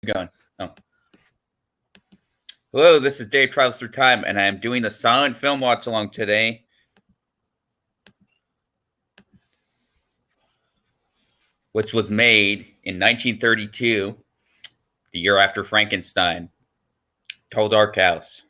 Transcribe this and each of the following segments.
Going. Oh. Hello, this is Dave Travels Through Time, and I am doing the silent film watch along today. Which was made in 1932, the year after Frankenstein. Tall Dark House.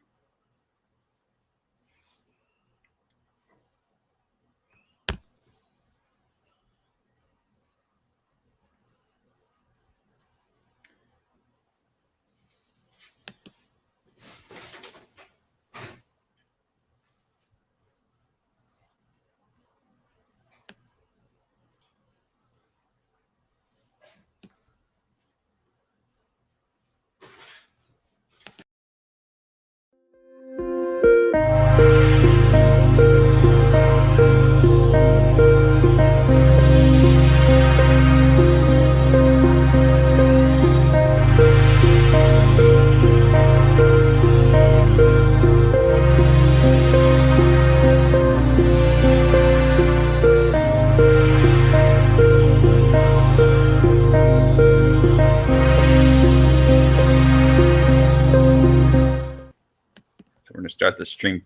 So we're going to start the stream,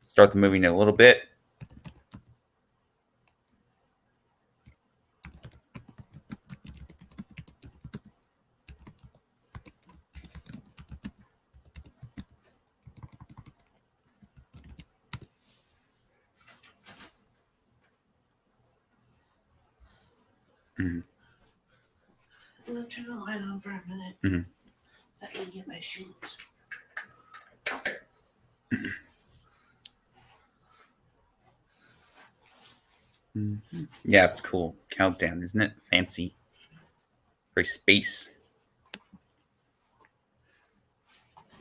start the movie in a little bit. I'm going to turn the light on for a minute so I can get my shoes. Yeah, it's cool. Countdown, isn't it? Fancy. Very space.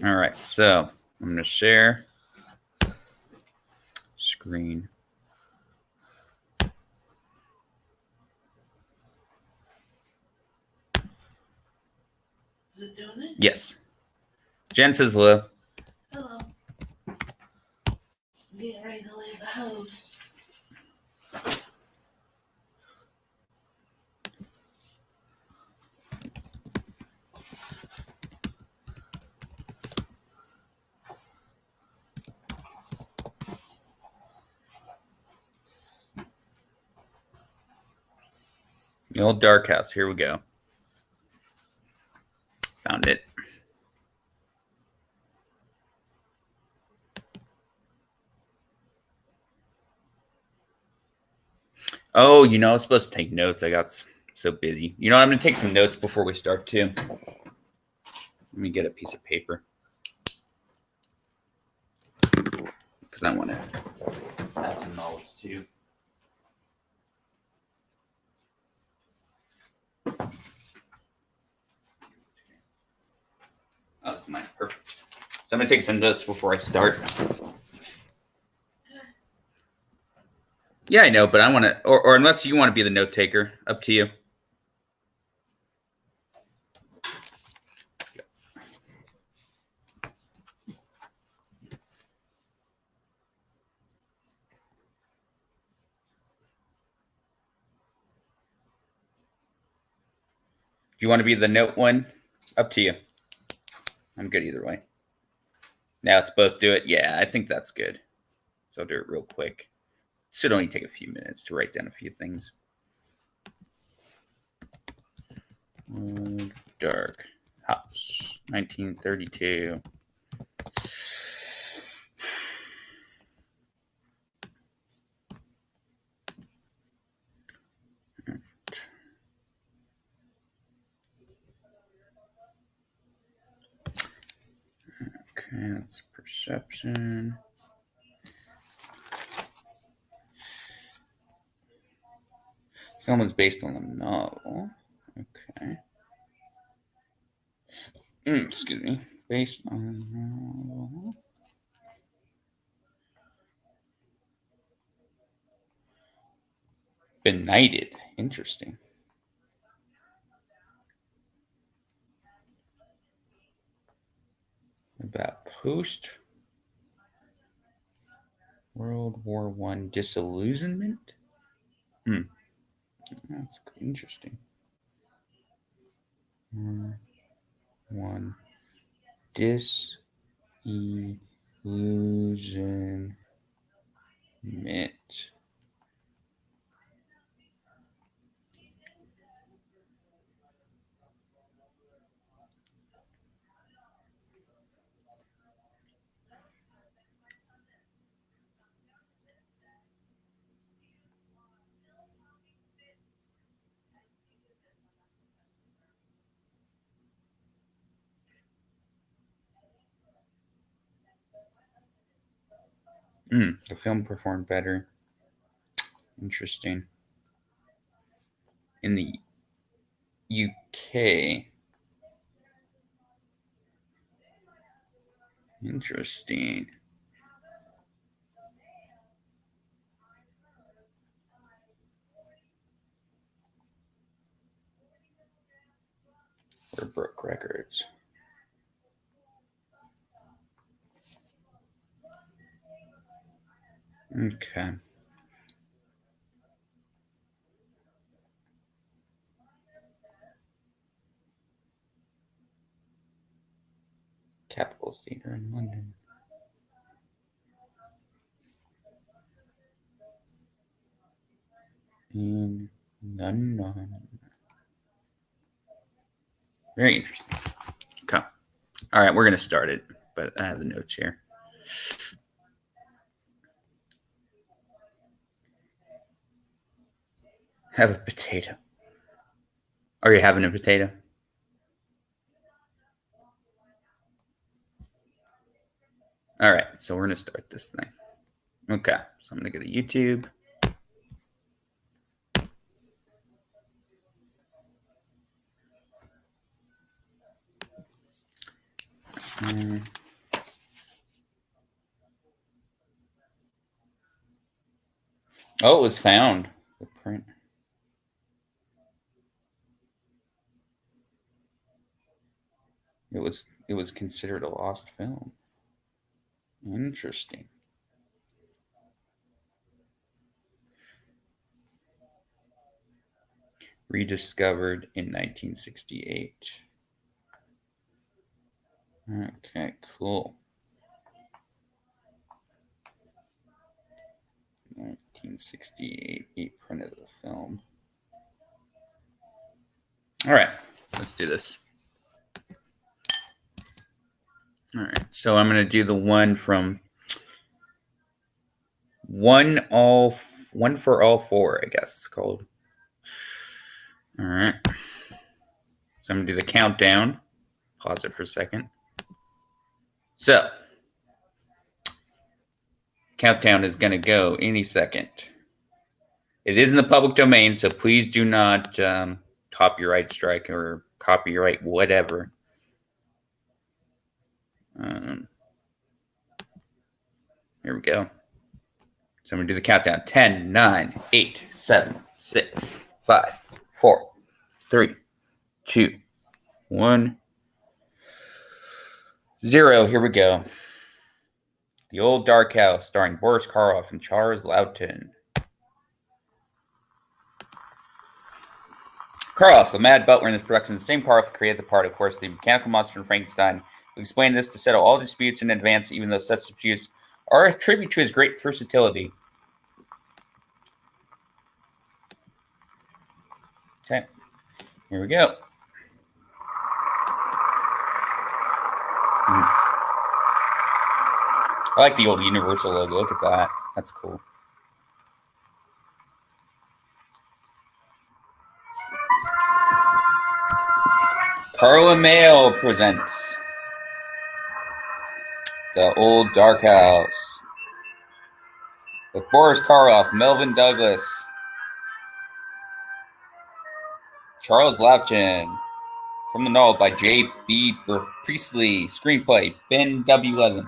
All right, so I'm going to share screen. Is it doing it? Yes. Jen says hello. Hello. I'm getting ready to leave the house. The old Dark House. Here we go. Found it. Oh, I was supposed to take notes. I got so busy. I'm going to take some notes before we start, too. Let me get a piece of paper. Because I want to have some knowledge, too. Oh, that's mine. Perfect. So I'm going to take some notes before I start. Yeah, I know, but I want to, or unless you want to be the note taker, up to you. Let's go. Do you want to be the note one? Up to you. I'm good either way. Now let's both do it. Yeah, I think that's good. So I'll do it real quick. Should only take a few minutes to write down a few things. Old Dark House, 1932. Okay, that's perception. Film is based on a novel. Okay. Excuse me. Based on a novel. Benighted. Interesting. About post World War I disillusionment. That's interesting. One disillusionment. The film performed better. Interesting. In the UK. Interesting. Or broke records. Okay. Capitol Theatre in London. In London. Very interesting. Okay. All right, we're going to start it, but I have the notes here. Have a potato. Are you having a potato? All right, so we're going to start this thing. Okay, so I'm going to go to YouTube. Oh, it was found. The print. It was considered a lost film. Interesting. Rediscovered in 1968. Okay, cool. 1968 print of the film. All right, let's do this. All right, so I'm going to do the one from one for all four, I guess it's called. All right. So I'm going to do the countdown. Pause it for a second. So, countdown is going to go any second. It is in the public domain, so please do not copyright strike or copyright whatever. Here we go. So I'm going to do the countdown. 10, 9, 8, 7, 6, 5, 4, 3, 2, 1, 0. Here we go. The Old Dark House, starring Boris Karloff and Charles Laughton. Karloff, the mad butler in this production, is the same Karloff who created the part, of course, the mechanical monster in Frankenstein. We explain this to settle all disputes in advance, even though such disputes are a tribute to his great versatility. Okay, here we go. I like the old Universal logo. Look at that. That's cool. Carla Mail presents The Old Dark House with Boris Karloff, Melvin Douglas, Charles Laughton, from the novel by J.B. Priestley, screenplay Ben W. Levin.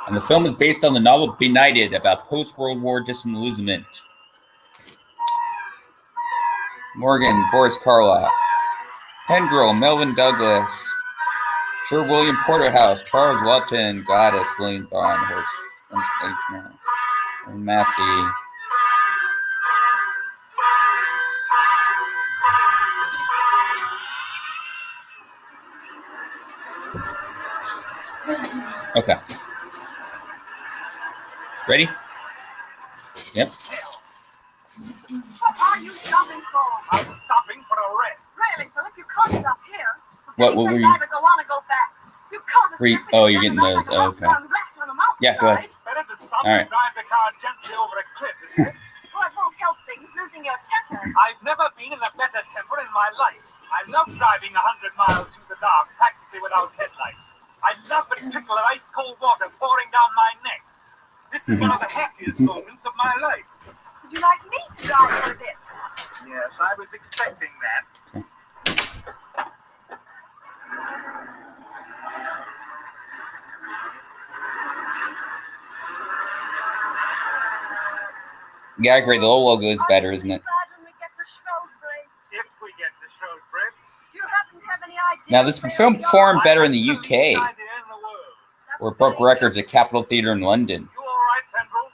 And the film is based on the novel Benighted, about post-World War disillusionment. Morgan, Boris Karloff. Pendrell, Melvin Douglas. Sir William Porterhouse, Charles Laughton, Goddess, Lillian Bond, Horst, and Massey. Okay. Ready? Yep. What are you stopping for? I'm stopping for a rest. Really, Philip, you can't stop here. What were you? Either go on or go back. You can't. Oh, you're getting those. Oh, okay. Yeah, go ahead. Better to stop All right. and drive the car gently over a cliff, isn't it? Well, it won't help things losing your temper. I've never been in a better temper in my life. I love driving 100 miles through the dark, practically without headlights. I love the trickle of ice cold water pouring down my neck. This is one of the happiest moments of my life. Would you like me to drive for this? Yes, I was expecting that. Yeah, I agree. The old logo is better, isn't it? If we get to Shrewsbury. Do you happen to have any idea? Now, this film performed better in the UK, where it broke records at Capitol Theatre in London. You all right, Pendrell?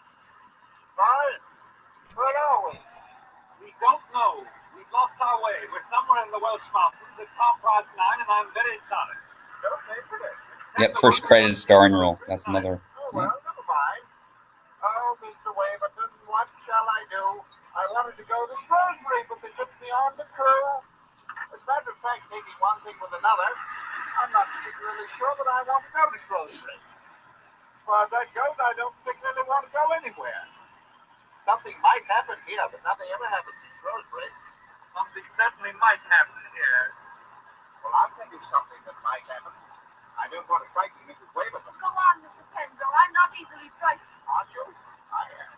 Fine. Where are we? We don't know. We've lost our way. We're somewhere in the Welsh Mountains at 9:30, and I'm very sorry. Okay, today. Yep, first credited starring role. That's another. Oh, well, never mind. Oh, Mr. Waverton, what shall I do? I wanted to go to Shrewsbury, but they took me on the crew. As a matter of fact, taking one thing with another, I'm not particularly sure that I want to go to Shrewsbury. As far as that goes, I don't particularly want to go anywhere. Something might happen here, but nothing ever happens in Shrewsbury. Something certainly might happen here. Well, I'll tell you something that might happen. I don't want to frighten Mrs. Waverton. Go on, Mr. Pendrell. I'm not easily frightened. Aren't you? I am.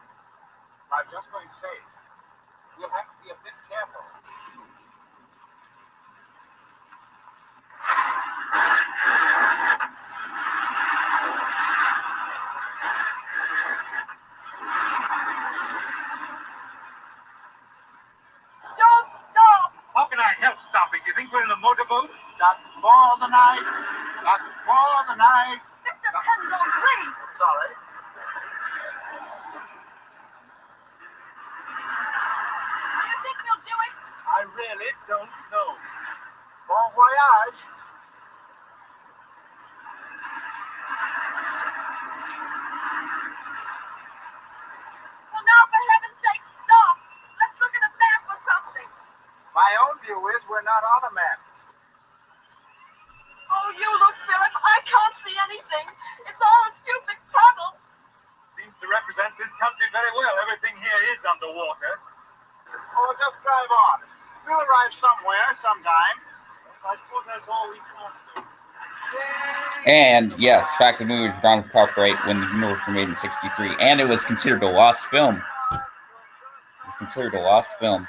I'm just going to say, you'll have to be a bit careful. Stop! How can I help stopping? You think we're in a motorboat? Just for the night. Just for the night. Mr. Pendrell, please. Sorry. Do you think you'll do it? I really don't know. Bon voyage. Well, now, for heaven's sake, stop. Let's look at a map or something. My own view is we're not on a map. Oh, you look, Philip. I can't see anything. It's all a stupid tunnel. Seems to represent this country very well. Everything here is underwater. Oh, just drive on. We'll arrive somewhere, sometime. I suppose that's all we can do. And yes, fact the movie was drawn for copyright when the movies were made in '63, and it was considered a lost film. It was considered a lost film.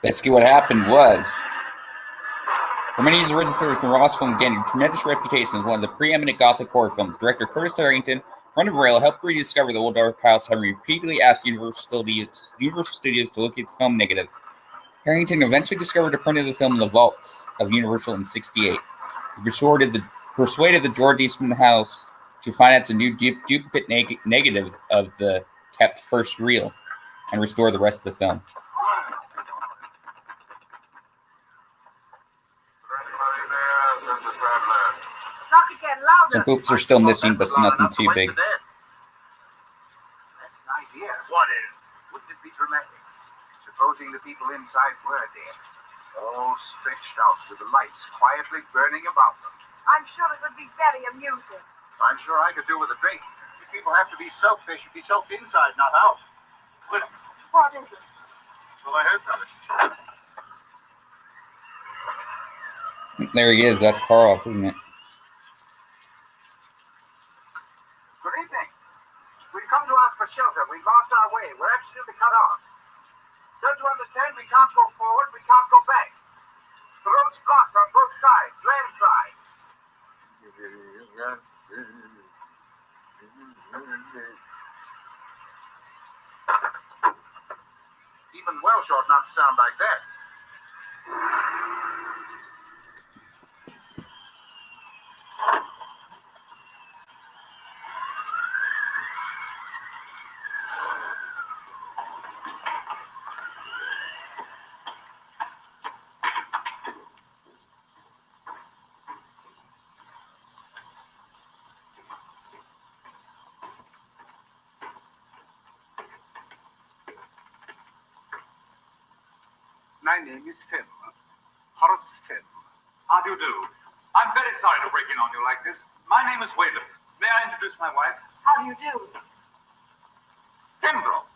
Basically, what happened was, for many years, the original film, the Ross film gained a tremendous reputation as one of the preeminent Gothic horror films. Director Curtis Harrington, friend of Rail, helped rediscover the old dark house, having repeatedly asked Universal Studios to look at the film negative. Harrington eventually discovered a print of the film in the vaults of Universal in '68. He persuaded the George Eastman House to finance a new duplicate negative of the kept first reel and restore the rest of the film. Some poops are still missing, but it's nothing too big. That's an idea. What is? Wouldn't it be dramatic? Supposing the people inside were dead, all stretched out with the lights quietly burning about them. I'm sure it would be very amusing. I'm sure I could do with a drink. If people have to be soaked, they should be soaked inside, not out. Listen. What is it? Well, I heard something. There he is. That's Karloff, isn't it? Good evening. We've come to ask for shelter. We've lost our way. We're absolutely cut off. Don't you understand? We can't go forward. We can't go back. The road's blocked on both sides. Landslide. Even Welsh ought not to sound like that. My name is Finn. Horace Finn. How do you do? I'm very sorry to break in on you like this. My name is Whalem. May I introduce my wife? How do you do? Pembroke.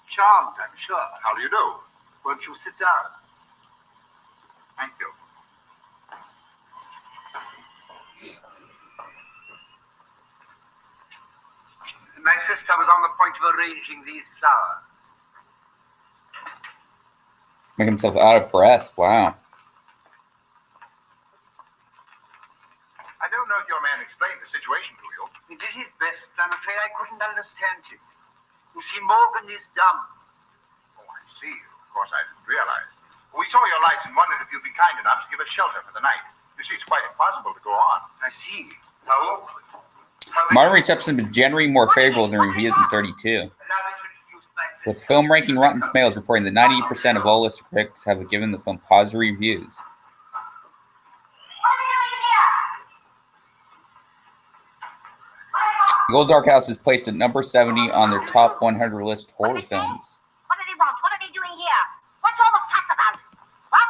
Charmed, I'm sure. How do you do? Won't you sit down? Thank you. My sister was on the point of arranging these flowers. Make himself out of breath. Wow. I don't know if your man explained the situation to you. He did his best, but I'm afraid I couldn't understand him. You see, Morgan is dumb. Oh, I see. Of course, I didn't realize. We saw your lights and wondered if you'd be kind enough to give us shelter for the night. You see, it's quite impossible to go on. I see. How awkward. Modern reception is generally more favorable than reviews in 32. With film ranking Rotten Tomatoes reporting that 98% of all listed critics have given the film positive reviews. The Old Dark House is placed at number 70 on their top 100 list horror films. What do they want? What are they doing here? What's all the fuss about? What?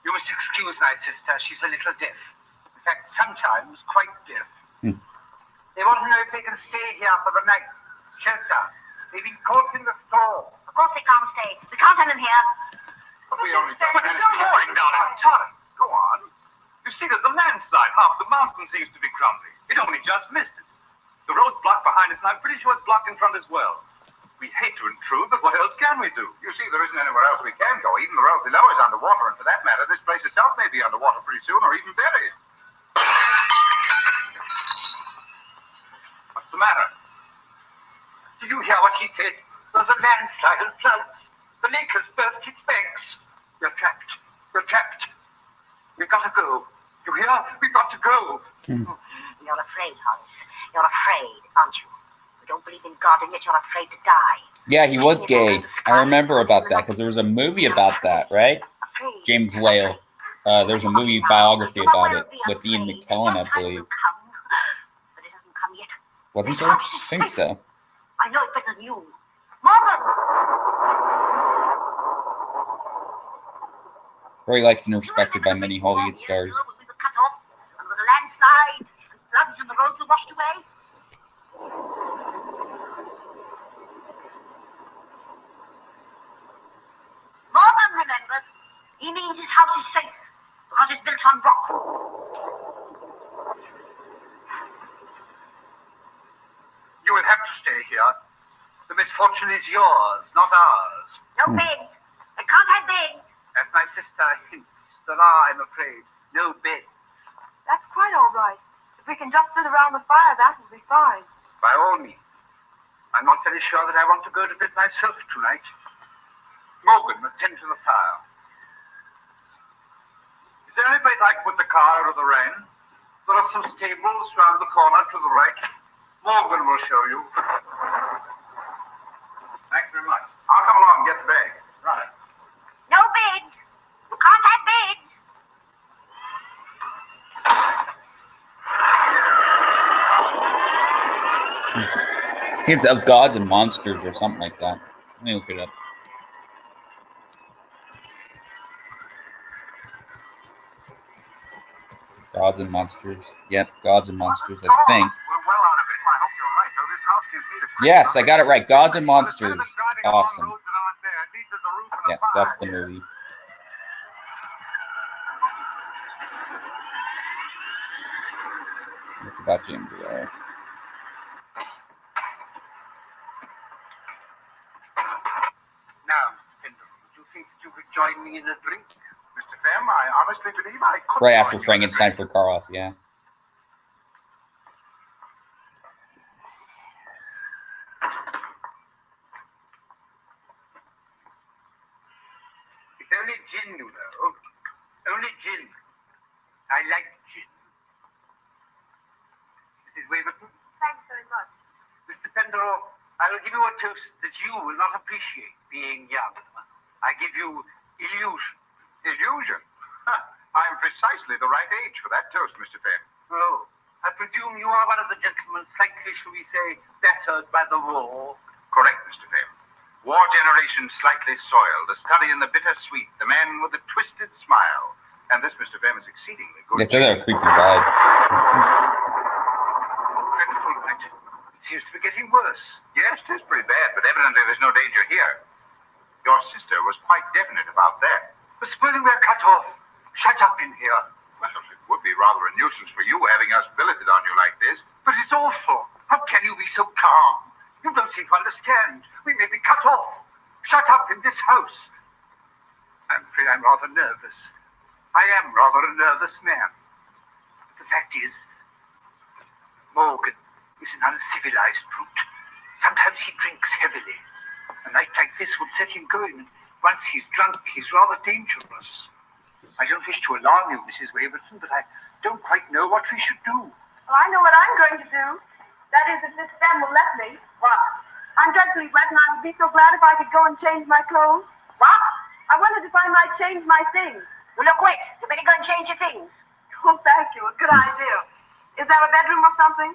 You must excuse my sister. She's a little deaf. In fact, sometimes quite deaf. They want to know if they can stay here for the night. Shelter. They've been caught in the store. Of course they can't stay. We can't have them here. But we only But it's still pouring down in torrents. Go on. You see, there's a landslide. Half the mountain seems to be crumbling. It only just missed us. The road's blocked behind us, and I'm pretty sure it's blocked in front as well. We hate to intrude, but what else can we do? You see, there isn't anywhere else we can go. Even the road below is underwater, and for that matter, this place itself may be underwater pretty soon, or even buried. What's the matter? Did you hear what he said? There's a landslide and floods. The lake has burst its banks. We're trapped. We're trapped. We've got to go. You hear? We've got to go. You're afraid, Horace. You're afraid, aren't you? You don't believe in God, and yet you're afraid to die. Yeah, he was gay. I remember about that because there was a movie about that, right? Afraid. James Whale. There's a movie biography about it with Ian McKellen, I believe. But it hasn't come yet. Wasn't there? I think so. I know it better than you. Morgan! Very liked and respected by many Hollywood stars. We were cut off, and there was a landslide, and floods, and the roads were washed away. Morgan remembered. He means his house is safe because it's built on rock. You will have to stay here. The misfortune is yours, not ours. No beds. I can't have beds. As my sister hints, there are, I'm afraid, no beds. That's quite all right. If we can just sit around the fire, that will be fine. By all means. I'm not very sure that I want to go to bed myself tonight. Morgan, attend to the fire. Is there any place I can put the car out of the rain? There are some stables round the corner to the right. Morgan will show you. Thanks very much. I'll come along and get the bag. Right. No beds. You can't have beds. It's of Gods and Monsters or something like that. Let me look it up. Gods and Monsters. Yep, Gods and Monsters, I think. We're well out of it. I hope you're right, though. This house gives me the... Yes, I got it right. Gods and Monsters. Awesome. Roads that aren't there. It leads to the roof and Yes, fire. that's the movie. It's about James Whale. Now, Mr. Pendleton, would you think that you could join me in a drink? Mr. Fem, I honestly believe I could... Right after Frankenstein for Karloff, yeah. gin, you know. Only gin. I like gin. Mrs. Waverton? Thanks very much. Mr. Pendle, I will give you a toast that you will not appreciate, being young. I give you illusion. Illusion? I'm precisely the right age for that toast, Mr. Penn. Oh, I presume you are one of the gentlemen slightly, shall we say, battered by the war? Correct, Mr. Penn. War generation slightly soiled, a study in the bittersweet, the man with the twisted smile. And this, Mr. Penn, is exceedingly good. It does have a creepy vibe. Dreadful night. It seems to be getting worse. Yes, it is pretty bad, but evidently there's no danger here. Your sister was quite definite about that. But supposing we're cut off, shut up in here. Well, it would be rather a nuisance for you having us billeted on you like this. But it's awful. How can you be so calm? You don't seem to understand. We may be cut off. Shut up in this house. I'm afraid I'm rather nervous. I am rather a nervous man. But the fact is, Morgan is an uncivilized brute. Sometimes he drinks heavily. A night like this would set him going. Once he's drunk, he's rather dangerous. I don't wish to alarm you, Mrs. Waverton, but I don't quite know what we should do. Well, I know what I'm going to do. That is, if Miss Ben will let me. What? I'm dreadfully wet, and I would be so glad if I could go and change my clothes. What? I wondered if I might change my things. Well, look, quick. You better go and change your things. Oh, thank you. A good idea. Is there a bedroom or something?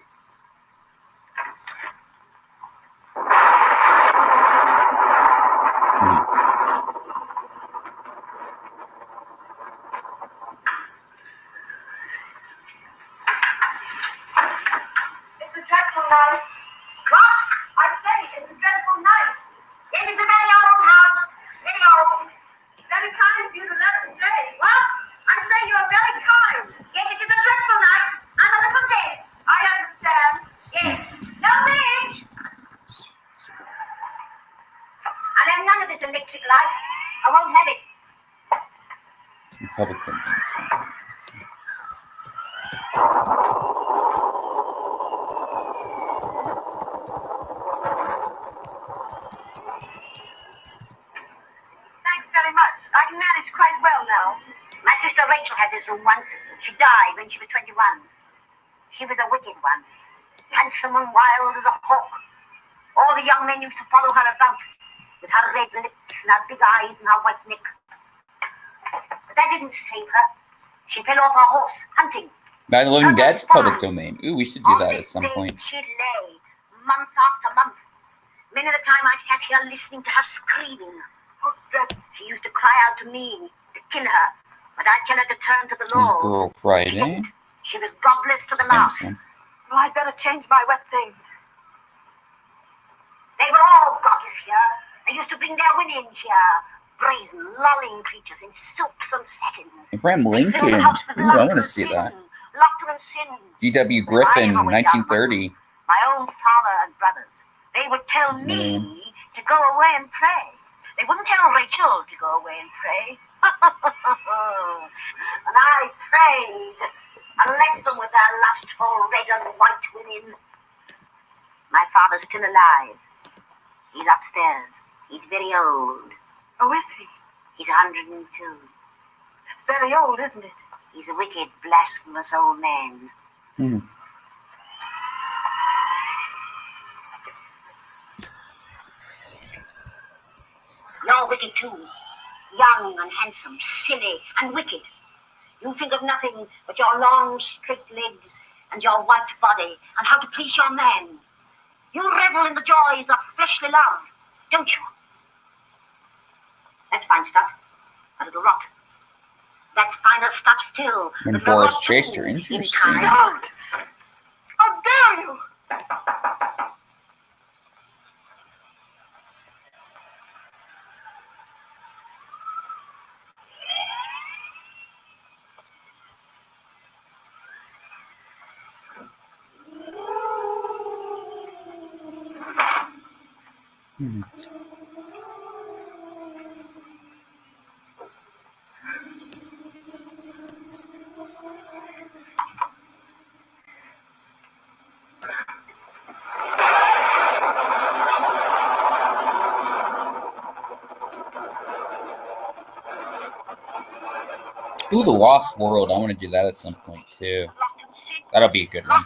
It's a dreadful night. What? I say, it's a dreadful night. It is a very old house. Very old. Very kind of you to let us stay. What? I say you're very kind. Yes, it is a dreadful night. I'm a little dead. I understand. Yes. No bitch. I'll have none of this electric light. I won't have it. Public convenience. Thanks very much. I can manage quite well now. My sister Rachel had this room once. She died when she was 21. She was a wicked one. Handsome and wild as a hawk. All the young men used to follow her about with her red lips and her big eyes and her white neck. But that didn't save her. She fell off her horse, hunting. Night of the Living Dead's public domain. Ooh, we should do On that this at some bed point. She lay, month after month. Many a time I sat here listening to her screaming. Oh, dread. She used to cry out to me to kill her, but I'd tell her to turn to the This Lord. Girl Friday. She was godless to the Famous last. one. Well, I'd better change my wet things. They were all godless here. They used to bring their women here, brazen, lolling creatures in silks and satins. Abraham They filled the Lincoln. house with Ooh, I laughter want to and see sin, that. Laughter and sin. D.W. Griffin, 1930. My own father and brothers. They would tell me to go away and pray. They wouldn't tell Rachel to go away and pray. And I prayed and left them with their lustful red and white women. My father's still alive. He's upstairs. He's very old. Oh, is he? He's 102. That's very old, isn't it? He's a wicked, blasphemous old man. Hmm. You're wicked too. Young and handsome, silly and wicked. You think of nothing but your long, straight legs and your white body and how to please your man. You revel in the joys of fleshly love, don't you? That's fine stuff, but it'll rot. That's finer stuff still. When but it'll Boris rot chased too her, in interesting. time. How dare you! Hmm. Ooh, the Lost World. I want to do that at some point too. That'll be a good one.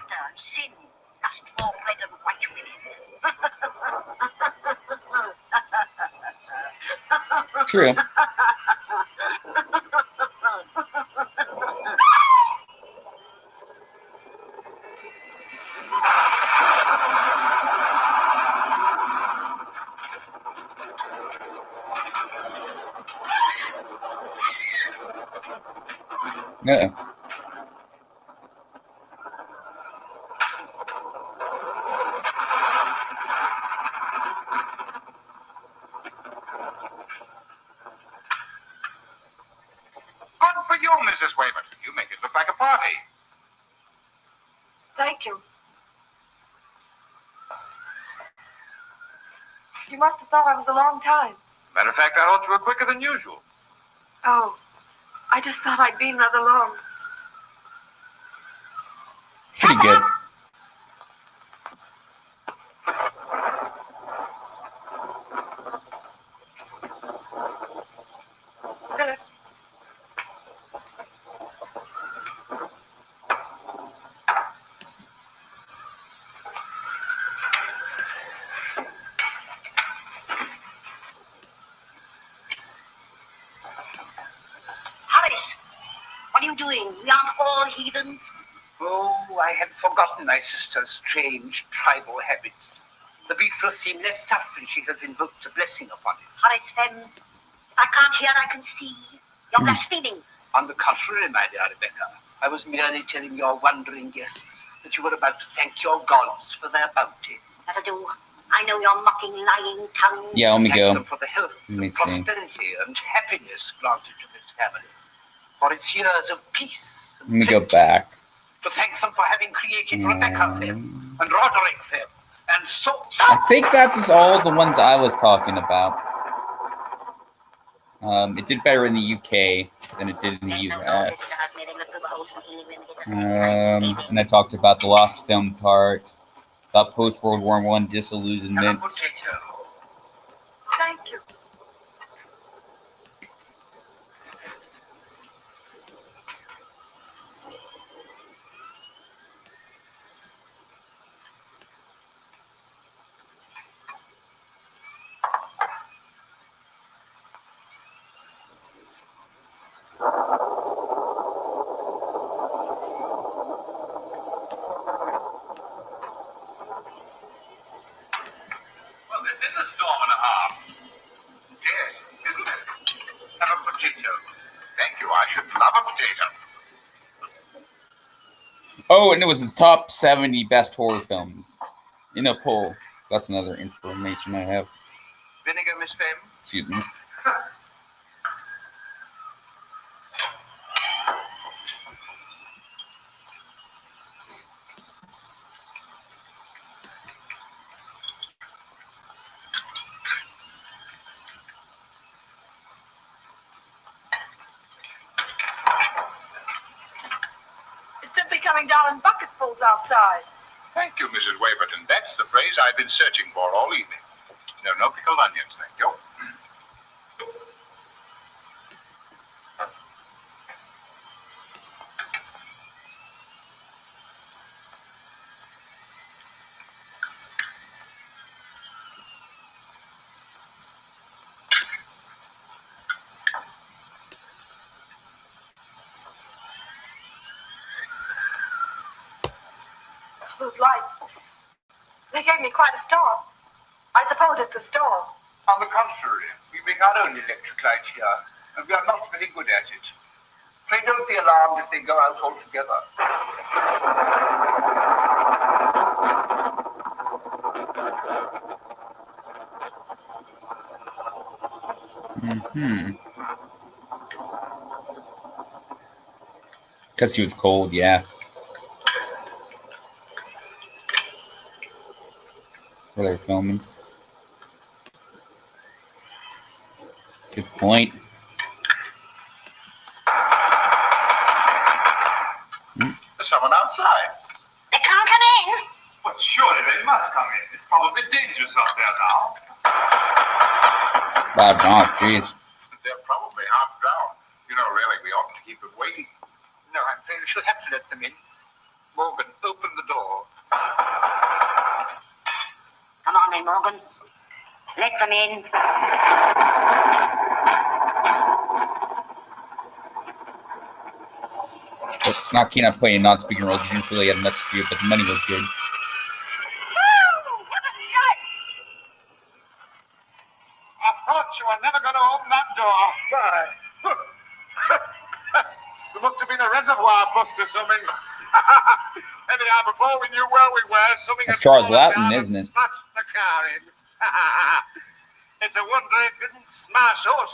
True. Uh-oh. Good for you, Mrs. Waverton. You make it look like a party. Thank you. You must have thought I was a long time. Matter of fact, I thought you were quicker than usual. Oh, I just thought I'd been rather long. Pretty good. Philip, Horace, what are you doing? We aren't all heathens. Oh, I had forgotten my sister's strange tribal habits. The beef will seem less tough when she has invoked a blessing upon it. Horace, if I can't hear, I can see. You're blaspheming. On the contrary, my dear Rebecca, I was merely telling your wondering guests that you were about to thank your gods for their bounty. That'll do. I know your mocking, lying tongue. Yeah, let me Thank go. them for the health, Let me see. prosperity, and happiness granted to this family. For its years of peace Let and me go plenty. back. To thank them for having created Rebecca them and Roderick them and so. I think that's just all the ones I was talking about. It did better in the UK than it did in the US. And I talked about the Lost Film part, about post-World War I disillusionment. thank you. Well, this is a storm and a half. Yes, isn't it? Have a potato. Thank you. I should love a potato. Oh, and it was the top 70 best horror films in a poll. That's another information I have. Vinegar, Miss Femme? Excuse me. It's simply coming down in bucketfuls outside. Thank you, Mrs. Waverton. That's the phrase I've been searching for all evening. No pickled onions, thank you. Those lights. They gave me quite a start. I suppose it's a storm. On the contrary, we make our own electric light here, and we are not very good at it. Pray don't be alarmed if they go out altogether. Because she was cold, yeah. Where they're filming. Good point. There's someone outside. They can't come in. But surely they must come in. It's probably dangerous out there now. Oh, jeez. They're probably half drowned. You know, really, we ought to keep the Let them in. Not keen on playing non-speaking roles. You didn't really have much to do, but the money was good. I thought you were never going to open that door. Why? There must have been a reservoir bust or something. Anyhow, before we knew where we were, something That's had Charles fallen Loughton, down isn't and it? smashed the car in. It's a wonder it didn't smash us.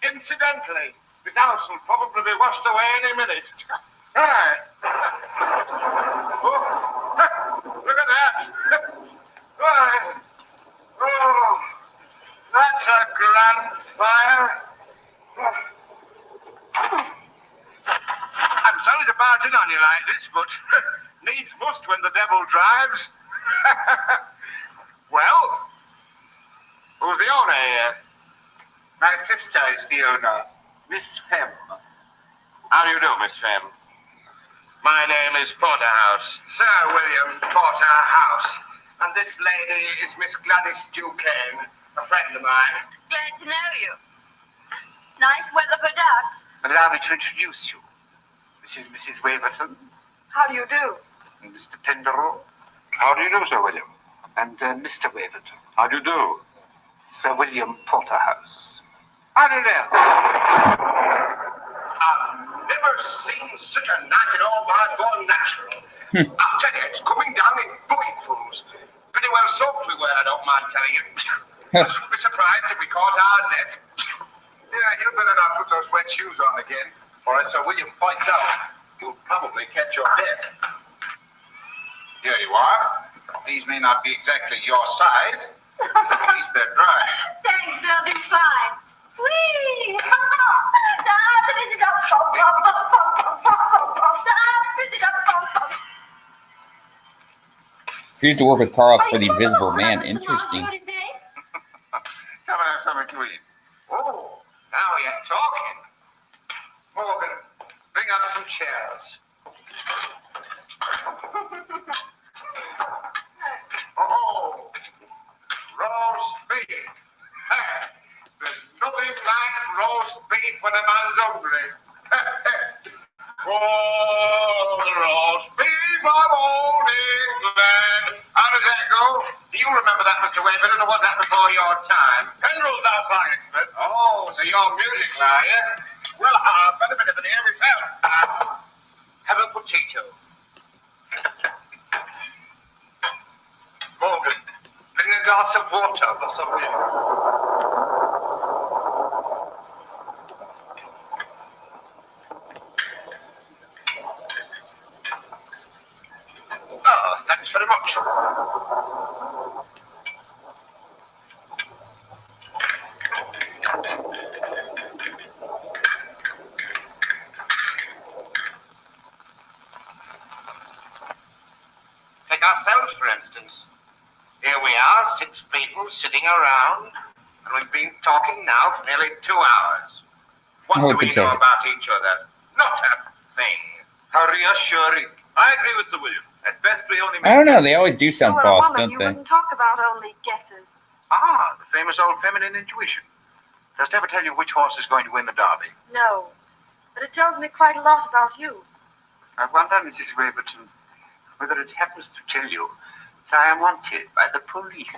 Incidentally, this house will probably be washed away any minute. Right. Oh, look at that. Right. Oh, that's a grand fire. I'm sorry to barge in on you like this, but needs must when the devil drives. Well, who's the owner here? My sister is the owner, Miss Fem. How do you do, Miss Fem? My name is Porterhouse, Sir William Porterhouse. And this lady is Miss Gladys Duquesne, a friend of mine. Glad to know you. Nice weather for ducks. Allow me to introduce you. This is Mrs. Waverton How do you do? and Mr. Penderell. How do you do, Sir William? And Mr. Waverton. How do you do? Sir William Porterhouse. How do you do? I've never seen such a night in all my born natural. I'll tell you, it's coming down in bucketfuls. Pretty well soaked we were, I don't mind telling you. I shouldn't be surprised if we caught our net. Yeah, you better not put those wet shoes on again, or as Sir William points out, you'll probably catch your death. Here you are. These may not be exactly your size, but at least they're dry. Thanks, they'll be fine. Whee! Refused to work with Carl for the Invisible Man. Interesting. Come and have something to eat. Oh, now you're talking. Morgan, bring up some chairs. Oh, roast beef. There's nothing like roast beef when a man's hungry. Oh, the roast beef of old England. How does that go? Do you remember that, Mr. Waverton, or was that before your time? Penrose our song expert. Oh, so you're musical, are you? Well, I've got a bit of an ear myself. Have a potato. Morgan, bring a glass of water for Sir William. Oh, thanks very much. Take ourselves, for instance. Here we are, 6 people sitting around, and we've been talking now for nearly 2 hours. What I do hope we it's know over. about each other? Not a thing. How reassuring. I agree with Sir William. At best, we only I don't know. They always do If you sound were a false, woman, don't you they? wouldn't talk about only guesses. Ah, the famous old feminine intuition. Does it ever tell you which horse is going to win the derby? No. But it tells me quite a lot about you. I wonder, Mrs. Waverton, whether it happens to tell you that I am wanted by the police.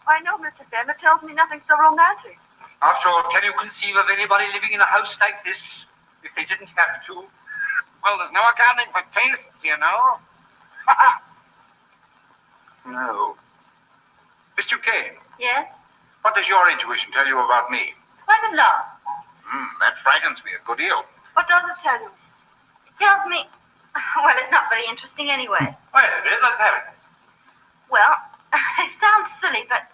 Why, no, Mr. Fem, it tells me nothing so romantic. After all, can you conceive of anybody living in a house like this if they didn't have to? Well, there's no accounting for tastes, you know. No. Miss Duquesne, Yes? what does your intuition tell you about me? Quite a lot. That frightens me a good deal. What does it tell you? It tells me... Well, it's not very interesting anyway. Well, it is. Let's have it. Well, it sounds silly, but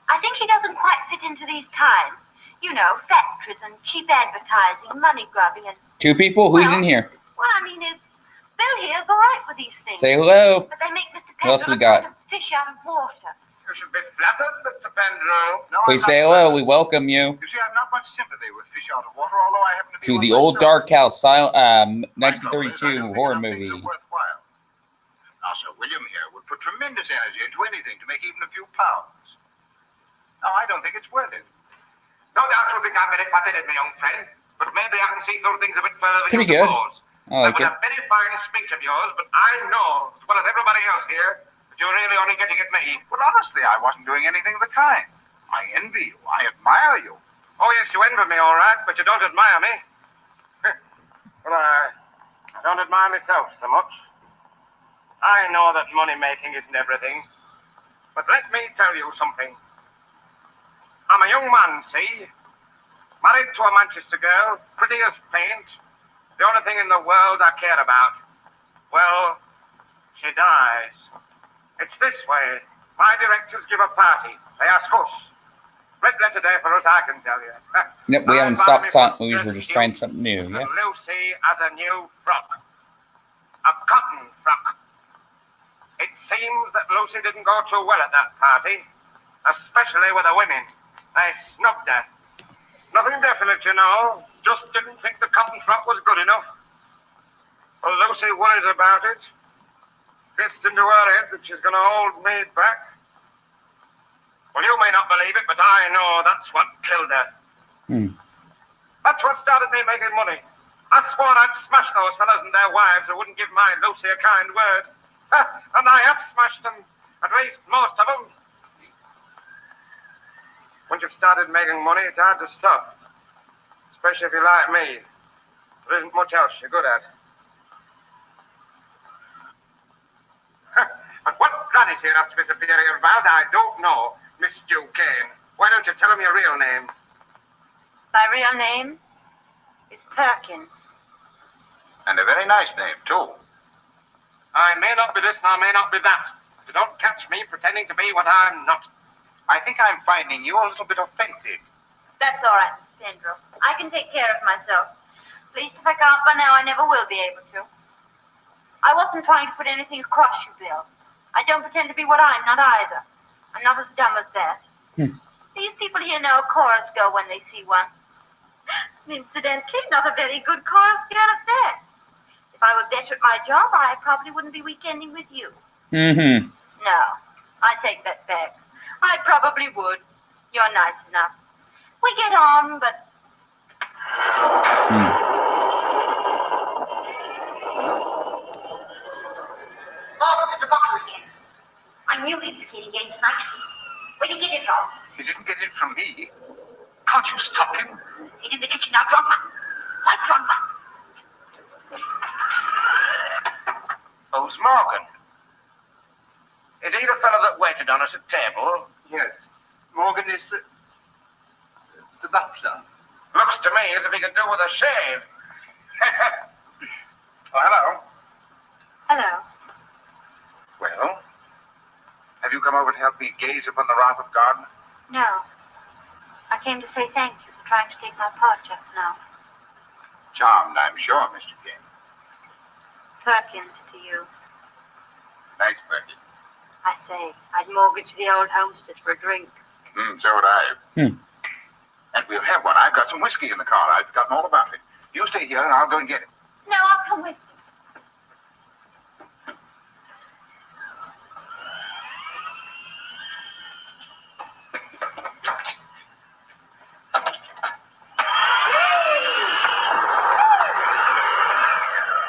I think he doesn't quite fit into these times. You know, factories and cheap advertising, money grubbing, and... 2 people? Who's in here? Well, I mean, Bill here's all right with these things. Say hello. But they make Mr. What else we Penrose got? like a fish out of water. You should be flattered, Mr. Penrose. No, Please say hello. We welcome you You see, I've not much sympathy with fish out of water, although I happen to be to one the Old myself. Dark House, My trouble is, I 1932 don't think horror some things movie. are worthwhile. Now, Sir William here would put tremendous energy into anything to make even a few pounds. No, I don't think it's worth it. No doubt you'll think I'm very pathetic, my young friend, but maybe I can see through things a bit further than Pretty you good. suppose. I like That was it. a very fine speech of yours, but I know, as well as everybody else here, that you're really only getting at me. Well, honestly, I wasn't doing anything of the kind. I envy you. I admire you. Oh, yes, you envy me, all right, but you don't admire me. Well, I don't admire myself so much. I know that money-making isn't everything, but let me tell you something. I'm a young man, see? Married to a Manchester girl, pretty as paint. The only thing in the world I care about. Well, she dies. It's this way. My directors give a party. They ask us. Red letter day for us, I can tell you. Yep, we haven't stopped silent movies. We're just trying something new. And Yeah. Lucy has a new frock. A cotton frock. It seems that Lucy didn't go too well at that party, especially with the women. They snubbed her. Nothing definite, you know. Just didn't think the cotton frock was good enough. Well, Lucy worries about it. Gets into her head that she's going to hold me back. Well, you may not believe it, but I know that's what killed her. That's what started me making money. I swore I'd smash those fellas and their wives who wouldn't give my Lucy a kind word. And I have smashed them, at least most of them. Once you've started making money, it's hard to stop. Especially if you're like me. There isn't much else you're good at. But what Gladys here has to be superior about, I don't know, Miss Duquesne. Why don't you tell him your real name? My real name is Perkins. And a very nice name, too. I may not be this and I may not be that. You don't catch me pretending to be what I'm not. I think I'm finding you a little bit offensive. That's all right, Sandro. I can take care of myself. At least if I can't by now, I never will be able to. I wasn't trying to put anything across you, Bill. I don't pretend to be what I'm not either. I'm not as dumb as that. These people here know a chorus girl when they see one. Incidentally, not a very good chorus girl at that. If I were better at my job, I probably wouldn't be weekending with you. No, I take that back. I probably would. You're nice enough. We get on, but... Oh, look at the bottle again. I knew he was getting again tonight. Where did he get it from? He didn't get it from me. Can't you stop him? He's in the kitchen now, drunk. Quite drunk. Who's Morgan? Is he the fellow that waited on us at table? Yes. Morgan is the butler. Looks to me as if he could do with a shave. Oh, hello. Hello. Well, have you come over to help me gaze upon the wrath of God? No. I came to say thank you for trying to take my part just now. Charmed, I'm sure, Mr. King. Perkins to you. Nice Perkins. I say, I'd mortgage the old homestead for a drink. So would I. And we'll have one. I've got some whiskey in the car. I've forgotten all about it. You stay here and I'll go and get it. No, I'll come with you.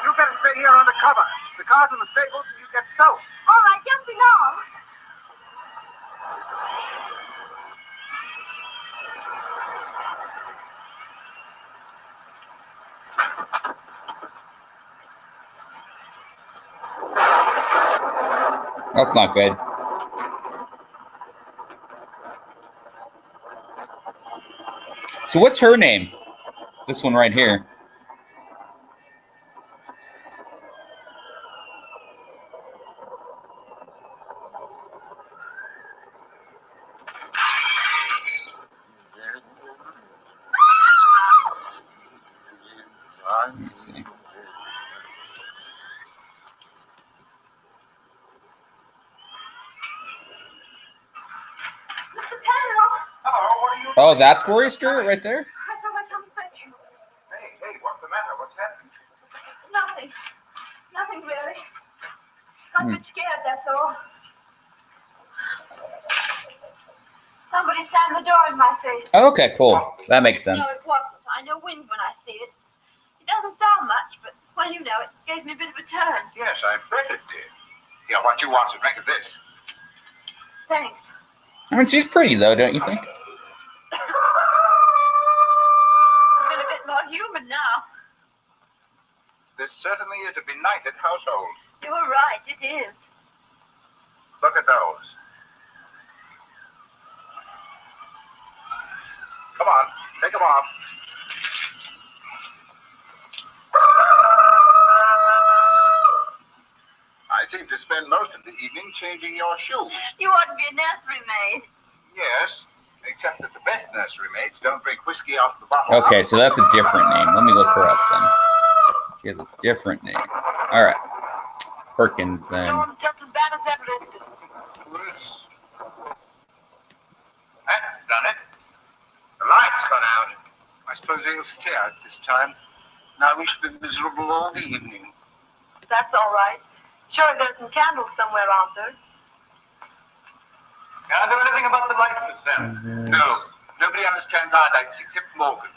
You better stay here under cover. The car's in the stables and you get soaked. All right, don't be long. That's not good. So what's her name? This one right here. Let's see. Oh, that's Gloria Stewart right there? I thought I'd come and fetch you. Hey, what's the matter? What's happening? Nothing. Nothing really. Got a bit scared, that's all. Somebody sat slammed the door in my face. Okay, cool. That makes sense. No, it wasn't. I know wind when I see it. It doesn't sound much, but, well, you know, it gave me a bit of a turn. Yes, I bet it did. Here, what you want to drink of this? Thanks. I mean, she's pretty, though, don't you think? I've been a bit more human now. This certainly is a benighted household. You were right, it is. Look at those. Come on, take them off. I seem to spend most of the evening changing your shoes. You ought to be a nursery maid. Yes, except that the best nursery maids don't drink whiskey out of the bottle. Okay, so that's a different name. Let me look her up, then. She has a different name. All right. Perkins, then. No, I'm just as bad as ever listed. That's done it. The light's gone out. I suppose they'll stay out this time. Now we should be miserable all the evening. That's all right. Sure, there's some candles somewhere, aren't there? Can't do anything about the lights, Miss Van. No, nobody understands our lights except Morgan.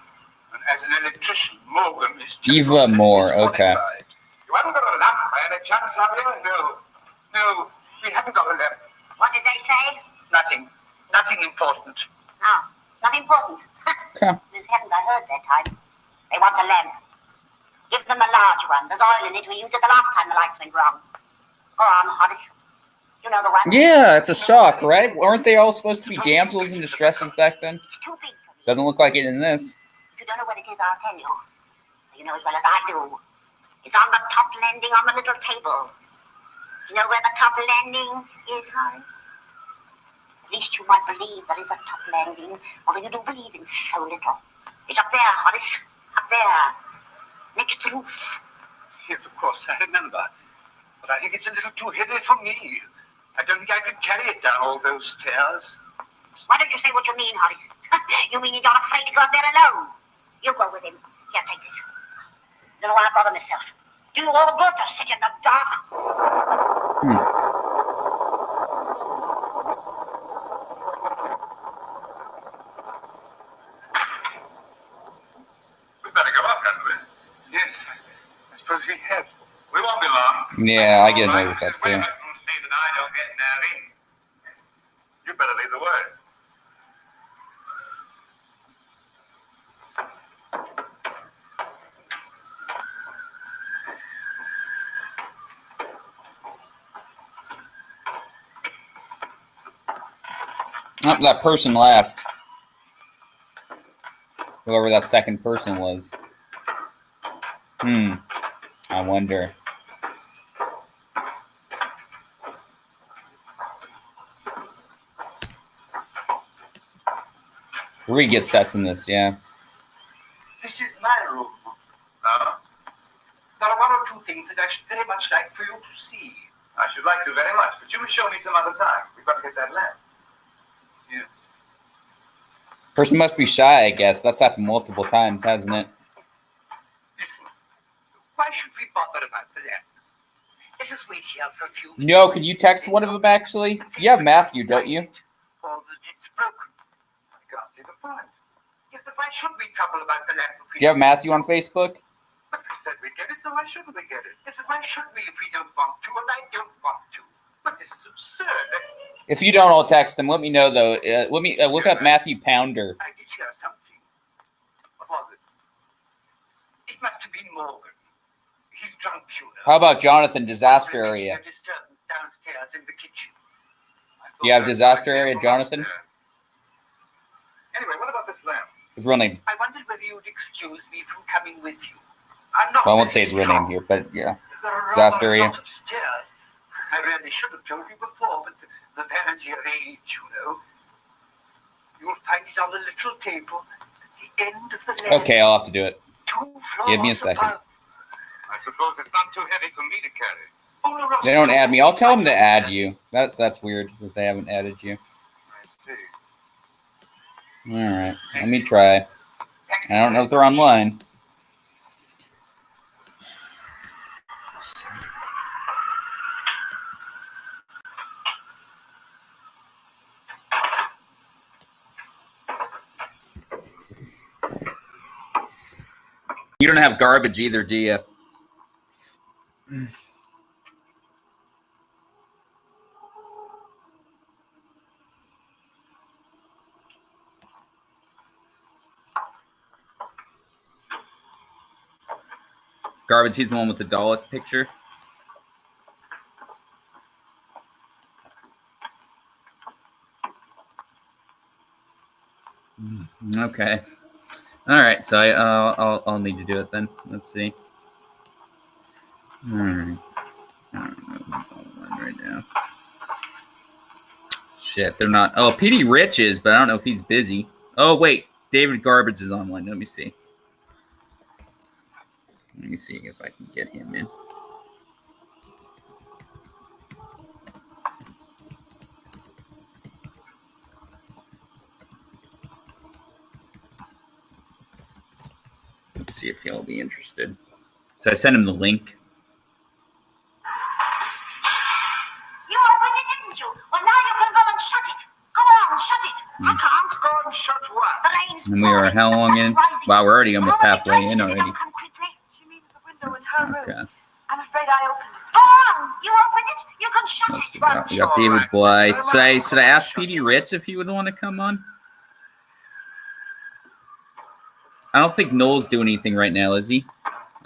And as an electrician, Morgan is just Eva Moore, okay. You haven't got a lamp by any chance, have you? No, we haven't got a lamp. What did they say? Nothing. Nothing important. Oh, not important. Okay. This haven't I heard that time. They want a lamp. Give them a large one. There's oil in it. We used it the last time the lights went wrong. Go on, Horace. You know the one? Yeah, it's a shock, right? Weren't they all supposed to be damsels in distresses back then? It's too big for me. Doesn't look like it in this. If you don't know what it is, I'll tell you. You know as well as I do. It's on the top landing on the little table. You know where the top landing is, Horace? At least you might believe there is a top landing, although you do believe in so little. It's up there, Horace. Up there. Next to the roof. Yes, of course, I remember. But I think it's a little too heavy for me. I don't think I could carry it down all those stairs. Why don't you say what you mean, Horace? You mean you're not afraid to go up there alone? You go with him. Here, take this. Don't want to bother myself. Do you all good to sit in the dark? We better go up, hadn't we? Yes, I suppose we have. We won't be long. Yeah, I get annoyed with that, too. See that I don't get nervy. You better lead the way. Oh, that person left. Whoever that second person was. I wonder. We get sets in this, yeah. This is my room. There are one or two things that I should very much like for you to see. I should like to very much, but you must show me some other time. We've got to get that lamp. Yeah. Person must be shy, I guess. That's happened multiple times, hasn't it? Listen, why should we bother about the lamp? Let us wait here for a few minutes. No, could you text one of them, actually? You have Matthew, don't you? Or that it's broken. I can't see the point. Yes, but why should we trouble about the lamp? Do you have Matthew on Facebook? But we said we'd get it, so why shouldn't we get it? Yes, but why should we if we don't want to? And I don't want to. But this is absurd. If you don't, I'll text him. Let me know, though. Let me look up Matthew Pounder. I did hear something. What was it? It must have been Morgan. He's drunk, you know. How about Jonathan, disaster area? A disturbance downstairs in the kitchen. Do you have disaster area, Jonathan? Anyway, what about this lamp? His real name. I wondered whether you'd excuse me from coming with you. I'm not. Well, I won't say his real name here, but yeah. There are Disaster rather a area. lot of stairs. I really should have told you before, but the vanity of age, you know. You'll find it on the little table at the end of the lane. Okay, I'll have to do it. 2 floors Give me a second. above. I suppose it's not too heavy for me to carry. All around They don't add me. I'll tell them to add you. That's weird that they haven't added you. I see. All right, let me try. I don't know if they're online. You don't have garbage either, do you? Garbage, he's the one with the Dalek picture. Okay. All right, so I'll need to do it then. Let's see. All right. I don't know who's online right now. Shit, they're not. Oh, PD Rich is, but I don't know if he's busy. Oh wait, David Garbage is online. Let me see. Let me see if I can get him in. Let's see if he'll be interested. So I sent him the link. You opened it, didn't you? Well, now you can go and shut it. Go on, shut it. I can't go and shut what? The rain's And we are how long in? Wow, we're already almost halfway in already. She means the window in her room. Okay. I'm afraid I opened it. Go on. You opened it. You can shut Let's it. do that. We got David Blythe. Should I ask PD Ritz if he would want to come on? I don't think Noel's doing anything right now, is he?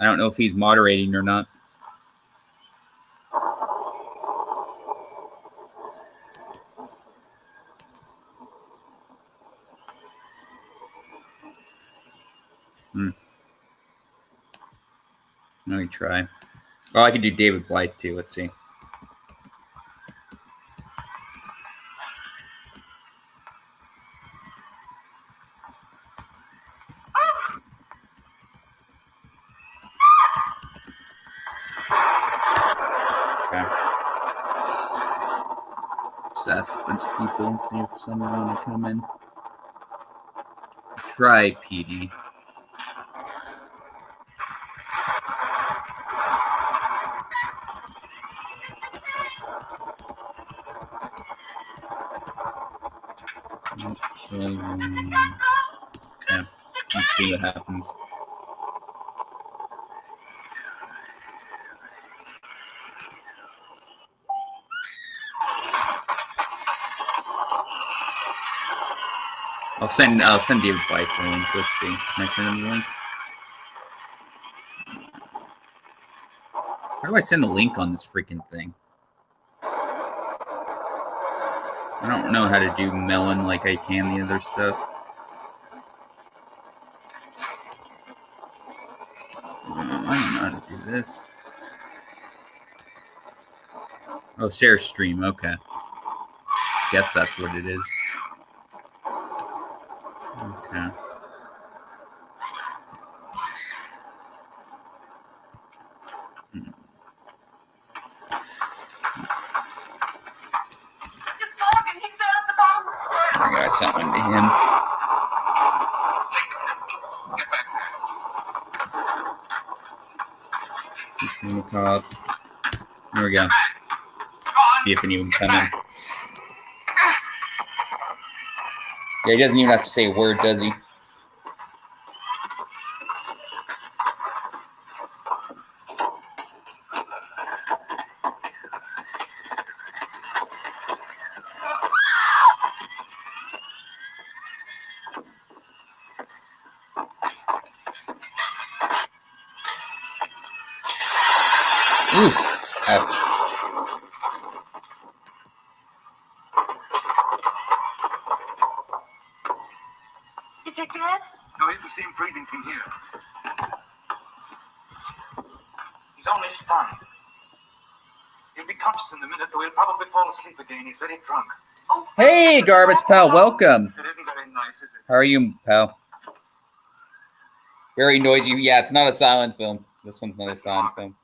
I don't know if he's moderating or not. Let me try. Oh, I could do David Blythe too. Let's see. Okay. Just ask a bunch of people and see if someone want to come in. Try PD. Okay, let's see what happens. I'll send David Blythe the link. Let's see. Can I send him the link? How do I send a link on this freaking thing? I don't know how to do Melon like I can the other stuff. I don't know how to do this. Oh, share stream. Okay. Guess that's what it is. Okay. I sent one to him. Fish from the cop. There we go. See if anyone come in. Yeah, he doesn't even have to say a word, does he? Oof. Ouch. Is it dead? No, you can see him breathing from here. He's only stunned. He'll be conscious in a minute, though he'll probably fall asleep again. He's very drunk. Oh, Hey, Garbage Pal, welcome. It isn't very nice, is it? How are you, pal? Very noisy. Yeah, it's not a silent film. This one's not a silent film.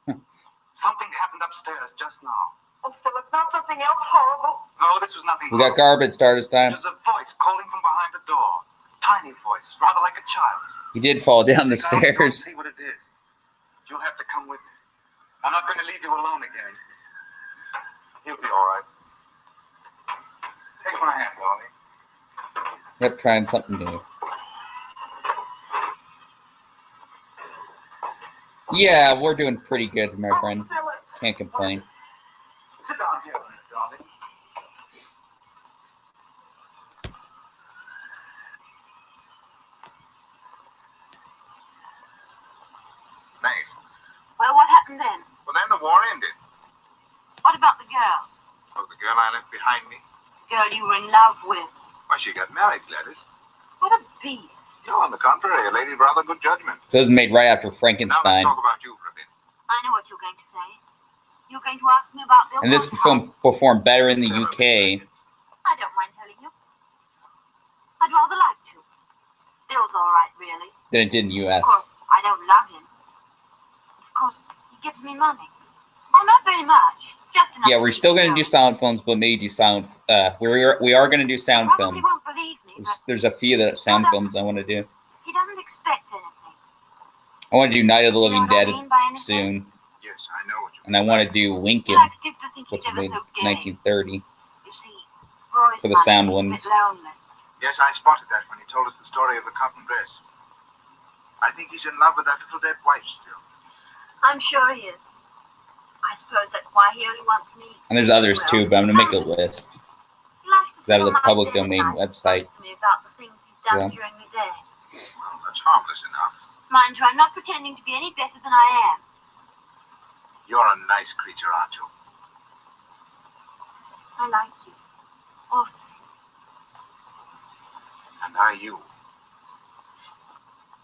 Something happened upstairs just now. oh, Philip, not something else horrible. No, this was nothing. We got garbage start this time. There's a voice calling from behind the door. Tiny voice, rather like a child's. He did fall down the Go and stairs. see what it is. You'll have to come with me. I'm not going to leave you alone again. You'll be all right. Take my hand, darling. Yep, trying something new. Yeah, we're doing pretty good, my friend. Can't complain. Sit down here, darling. Thanks. Well, what happened then? Well, then the war ended. What about the girl? Oh, the girl I left behind me? The girl you were in love with? Why, she got married, Gladys. What a beast. No, on the contrary, a lady of rather good judgment. So it was made right after Now let's Frankenstein. talk about you for a bit. I know what you're going to say. You're going to ask me about Bill. And this film performed better in the UK I don't mind telling you. I'd rather like to. Bill's all right, really. than it did in the US. Of course, I don't love him. Of course, he gives me money. Oh, not very much. Just enough. Yeah, we're still going to do silent films, but maybe do sound. We are going to do sound You probably films. won't believe me, but There's a few that sound films I want to do. he doesn't expect anything. I want to do Night of the You know Living what I Dead mean by anything? soon, Yes, I know what you and I want to do He Lincoln, likes people to think which he's was ever made so in gay. 1930. You see, Roy's For the life sound is a ones. bit lonely. Yes, I spotted that when he told us the story of the cotton dress. I think he's in love with that little dead wife still. I'm sure he is. I suppose that's why he only wants me. And there's others too, but I'm going to make a list. He likes to That is feel a my public day domain and night, website. talks to me about the things he's done So. during the day. Well, that's harmless enough. Mind you, I'm not pretending to be any better than I am. You're a nice creature, aren't you? I like you. Awfully. And I you.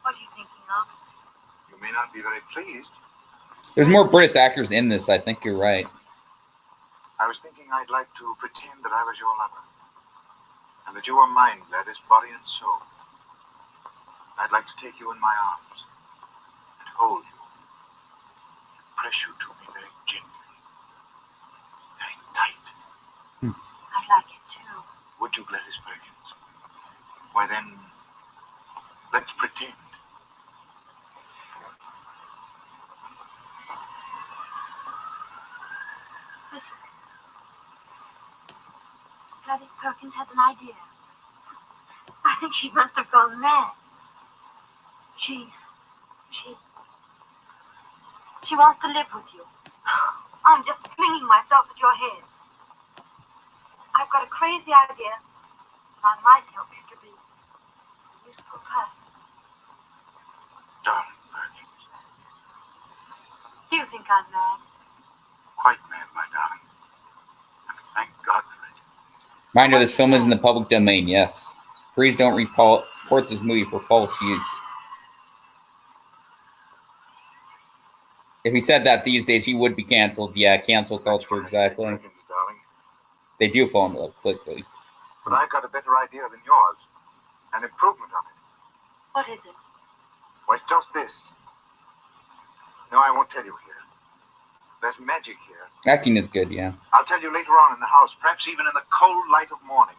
What are you thinking of? You may not be very pleased. There's more British actors in this. I think you're right. I was thinking I'd like to pretend that I was your lover. And that you were mine, Gladys, body and soul. I'd like to take you in my arms. And hold you. Press you to me very gently. Very tight. I'd like it too. Would you, Gladys Perkins? Why then, let's pretend. Listen. Gladys Perkins has an idea. I think she must have gone mad. She wants to live with you. I'm just flinging myself at your head. I've got a crazy idea, and I might help you to be a useful person. Darling Perkins. Do you think I'm mad? Quite mad, my darling. And thank God for it. Reminder: this film is in the public domain. Yes. Please don't report this movie for false use. If he said that these days, he would be canceled. Yeah, cancel culture, exactly. Perkins, darling. They do fall in love quickly. But I've got a better idea than yours. An improvement on it. What is it? Well, it's just this. No, I won't tell you here. There's magic here. Acting is good, yeah. I'll tell you later on in the house, perhaps even in the cold light of morning.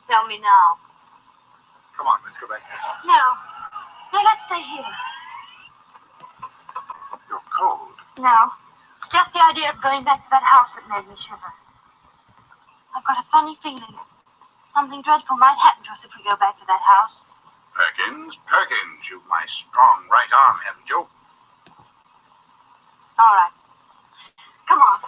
Tell me now. Come on, let's go back there. No. No, let's stay here. You're cold. No. It's just the idea of going back to that house that made me shiver. I've got a funny feeling. Something dreadful might happen to us if we go back to that house. Perkins, you've my strong right arm, haven't you? All right. Come on.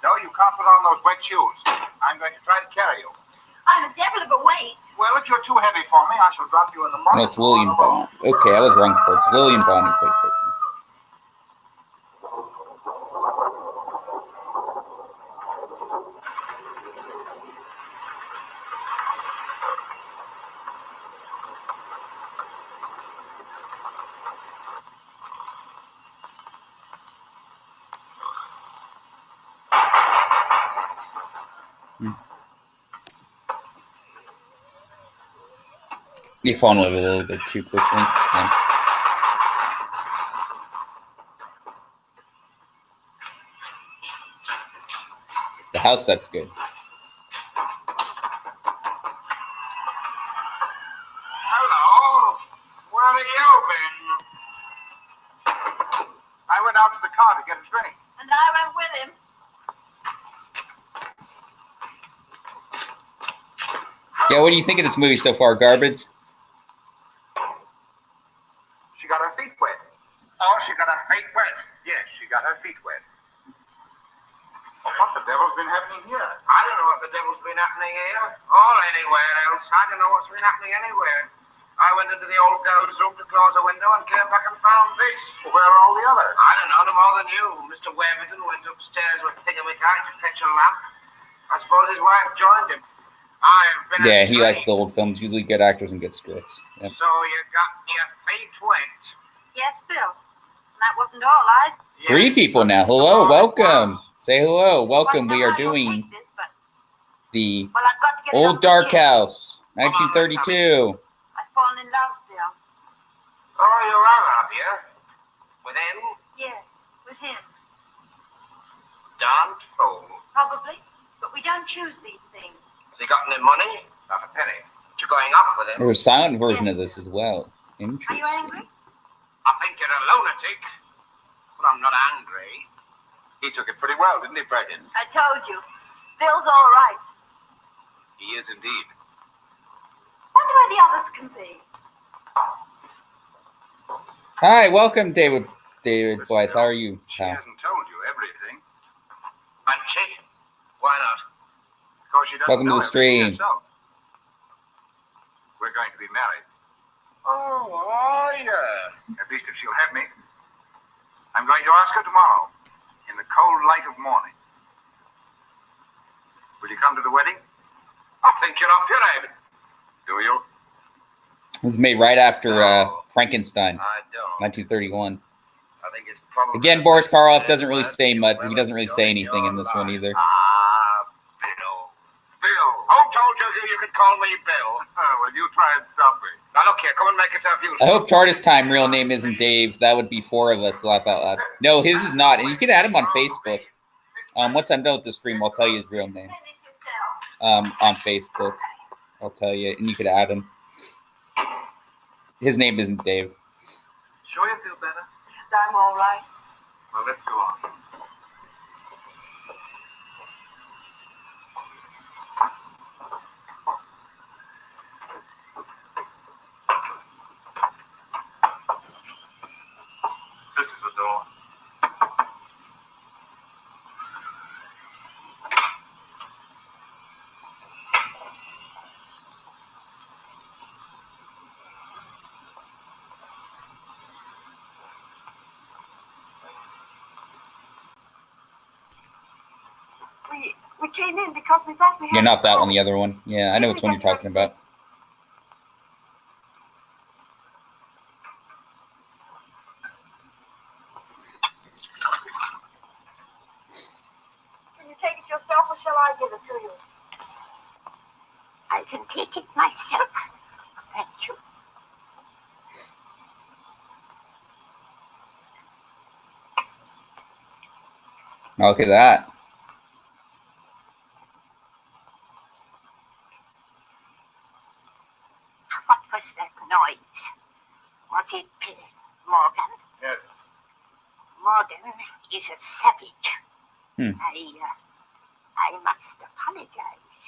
No, you can't put on those wet shoes. I'm going to try to carry you. I'm a devil of a weight. Well, if you're too heavy for me, I shall drop you in the mud. No, it's William Bond. Okay, I was wrong first. William Bond who played Perkins. You fall in love a little bit too quickly. Yeah. The house set's good. Hello. Where have you been? I went out to the car to get a drink. And I went with him. Yeah, what do you think of this movie so far, Garbage? happening here? I don't know what the devil's been happening here, or anywhere else. I don't know what's been happening anywhere. I went into the old girl's room to close a window and came back and found this. Well, where are all the others? I don't know, no more than you. Mr. Waverton went upstairs with Piggy-McKay to fetch a lamp. I suppose his wife joined him. I've been Yeah, he asleep. likes the old films. Usually good actors and good scripts. Yep. So you got your feet wet. Yes, Bill. And that wasn't all, I... Yes. 3 people now. Hello, welcome. Say hello. Welcome. We are Well, I don't doing take this, but- the Well, I've got to get it Old up Dark again. House, 1932. I've fallen in love, Bill. Oh, you have you? With him? Yes, with him. Darned fool. Probably. But we don't choose these things. Has he got any money? Not a penny. But you're going up with him. There's a silent version of this as well. Are you Interesting. angry? I think you're a lunatic. But I'm not angry. He took it pretty well, didn't he, Bracken? I told you. Bill's all right. He is indeed. Wonder where the others can be. Hi, welcome, David Blythe. How are you, She pal? hasn't told you everything. And she? Why not? Because she doesn't Welcome to know the stream. everything herself. We're going to be married. Oh, yeah. At least if she'll have me. I'm going to ask her tomorrow, in the cold light of morning. Will you come to the wedding? I think you're up your head. Do you? It was made right after Frankenstein, I don't. 1931. I think it's probably... Again, Boris Karloff doesn't really say much. He doesn't really say anything in this one either. Ah, Bill. Bill. Who told you you could call me Bill? Well, you try and stop me. Now, look here. Come and make yourself useful. I hope TARDIS Time real name isn't Dave. That would be 4 of us. Laugh out loud. No, his is not. And you can add him on Facebook. Once I'm done with the stream, I'll tell you his real name. On Facebook, I'll tell you, and you could add him. His name isn't Dave. Sure you feel better? I'm all right. Well, let's go on. This is the door. We came in because we thought we had... Yeah, not that one, the other one. Yeah, I know which one you're talking about. Can you take it yourself or shall I give it to you? I can take it myself. Thank you. Look at that. What was that noise? Was it Morgan? Yes. Morgan is a savage. Hmm. I must apologize.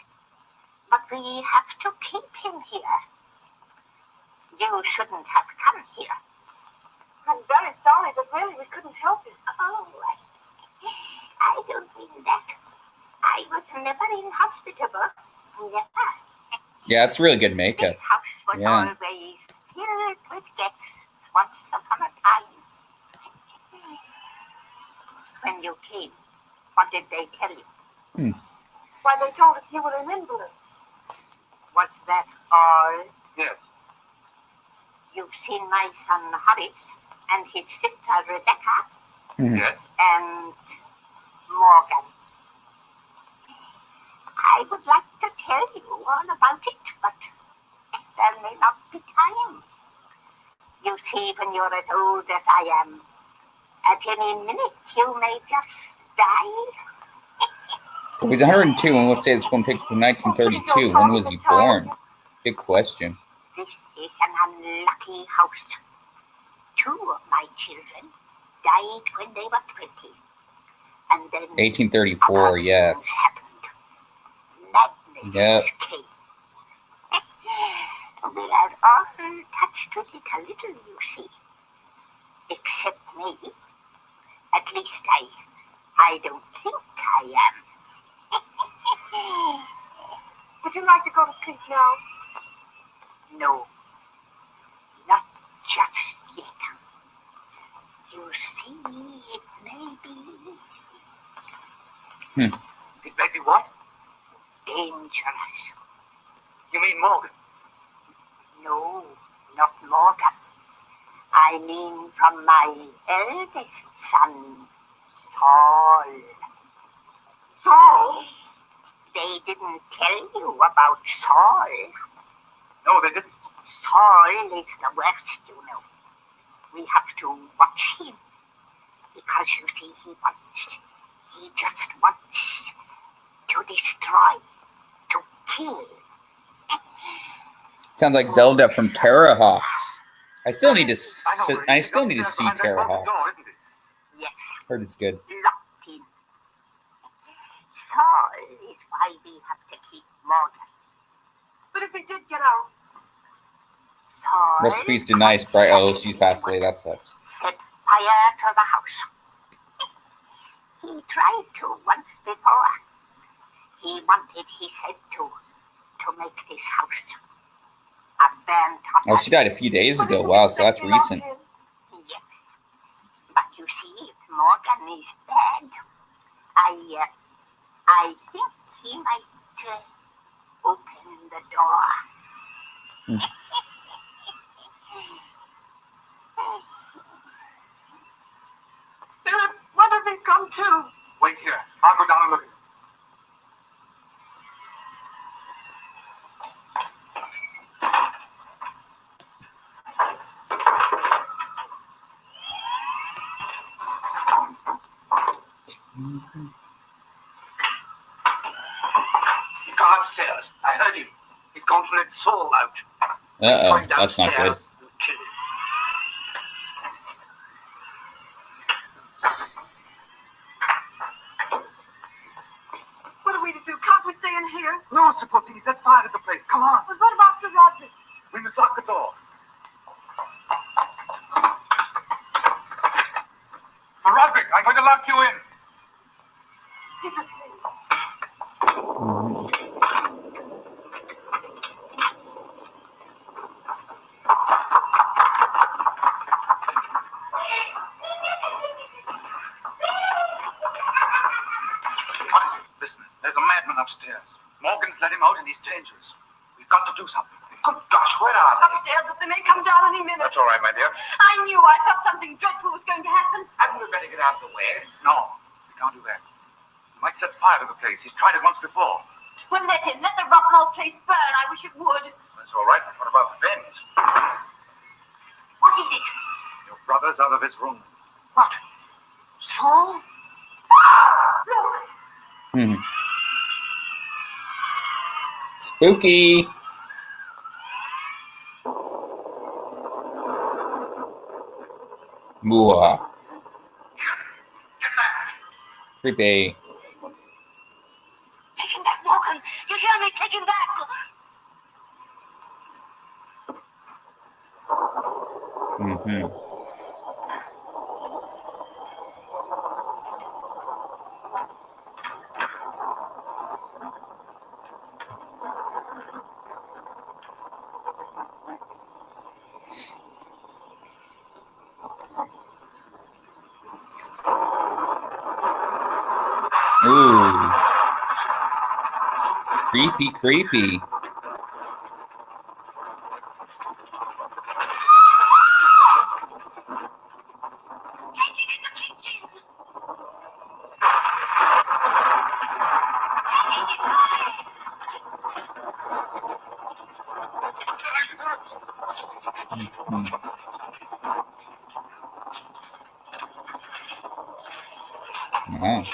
But we have to keep him here. You shouldn't have come here. I'm very sorry, but really we couldn't help it. Oh, I don't mean that. I was never inhospitable. Never. Yeah, it's really good makeup. This house was Yeah. always filled with guests once upon a time. When you came, what did they tell you? Why, they told us you were an invalid. Was that all? Yes. You've seen my son Horace and his sister Rebecca Yes. and Morgan. I would like to tell you all about it, but there may not be time. You see, when you're as old as I am, at any minute you may just die. If he's 102, and let's say this film takes place in 1932, when was he born? Good question. This is an unlucky house. 2 of my children died when they were 20. And then 1834, other yes. things happened. Madness Yep. came. We are all touched with it a little, you see. Except me. At least I don't think I am. Would you like to go to sleep now? No, not just yet. You see, it may be It may be what? dangerous. You mean Morgan? No, not Morgan. I mean from my eldest son, Saul. Saul? They didn't tell you about Saul. No, they didn't. Saul is the worst, you know. We have to watch him. Because you see, he just wants to destroy, to kill. Sounds like Zelda from Terra Hawks. I still need to I see Terra Hawks. Yes, Heard it's good. locked in. Saul is why we have to keep Morgan. But if he did get out, Saul Recipes to nice, bright. Oh, she's passed away. That sucks. set fire to the house. He tried to once before. He wanted, he said, to make this house a burnt Oh, she died a few days ago. Wow, so that's recent. Yes. But you see, if Morgan is bad, I think he might open the door. Philip, what have they come to? Wait here. I'll go down and look. He's gone upstairs. I heard him. He's gone to let Saul out. Uh-oh, that's not good. Downstairs and kill him. What are we to do? Can't we stay in here? No, supposing he set fire to the place. Come on. But what about Sir Roderick? We must lock the door. Sir Roderick, I'm going to lock you in. He's asleep. Listen, there's a madman upstairs. Morgan's let him out and he's dangerous. We've got to do something. Good gosh, where are they? Upstairs, but they may come down any minute. That's all right, my dear. I knew. I thought something dreadful was going to happen. Hadn't we better get out of the way? No, we can't do that. He might set fire to the place. He's tried it once before. Well, let him. Let the rotten old place burn. I wish it would. That's all right, but what about the bends? What is it? Your brother's out of his room. What? Saul? Look. Hmm. Spooky. Mooah. Creepy. Take him back, Morgan. You hear me? Take him back. Mm-hmm. Ooh. Creepy, creepy. Mhm. Wow.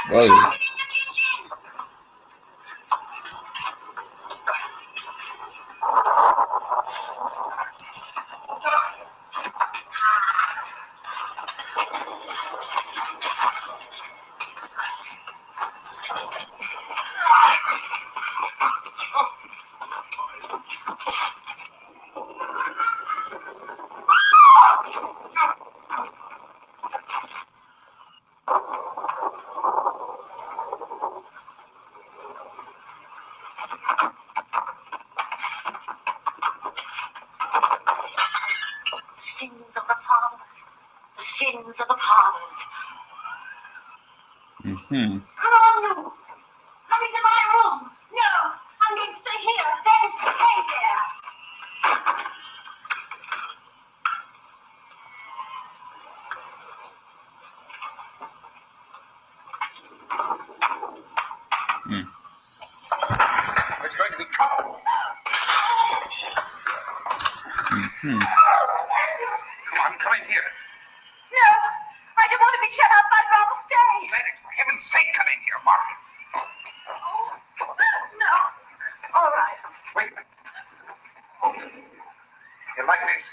Whoa. things of the past. Mm-hmm. Come on, you. Come into my room. No, I'm going to stay here. Then stay there. Mm. There's going to be trouble. Mm-hmm. Come on, come in here. No, I don't want to be shut up. I'd rather stay. Gladys, for heaven's sake, come in here, Margaret. No. All right. Wait a minute. Oh, you like this?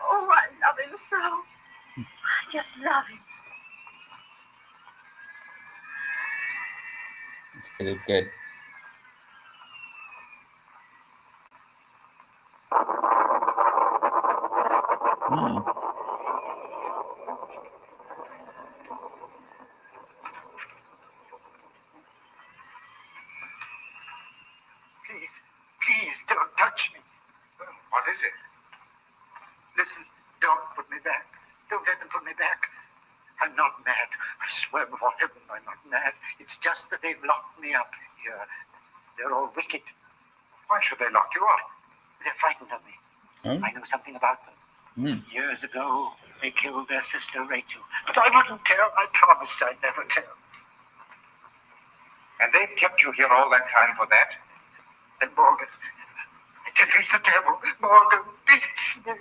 Oh, I love him so. I just love him. It is good. Mm. Please don't touch me. What is it? Listen, don't put me back. Don't let them put me back. I'm not mad. I swear before heaven I'm not mad. It's just that they've locked me up here. They're all wicked. Why should they lock you up? They're frightened of me. Oh. I know something about them. Mm. Years ago, they killed their sister Rachel. But I wouldn't tell. I promised I'd never tell. And they've kept you here all that time for that? And Morgan, I tell you, he's the devil. Morgan beats me.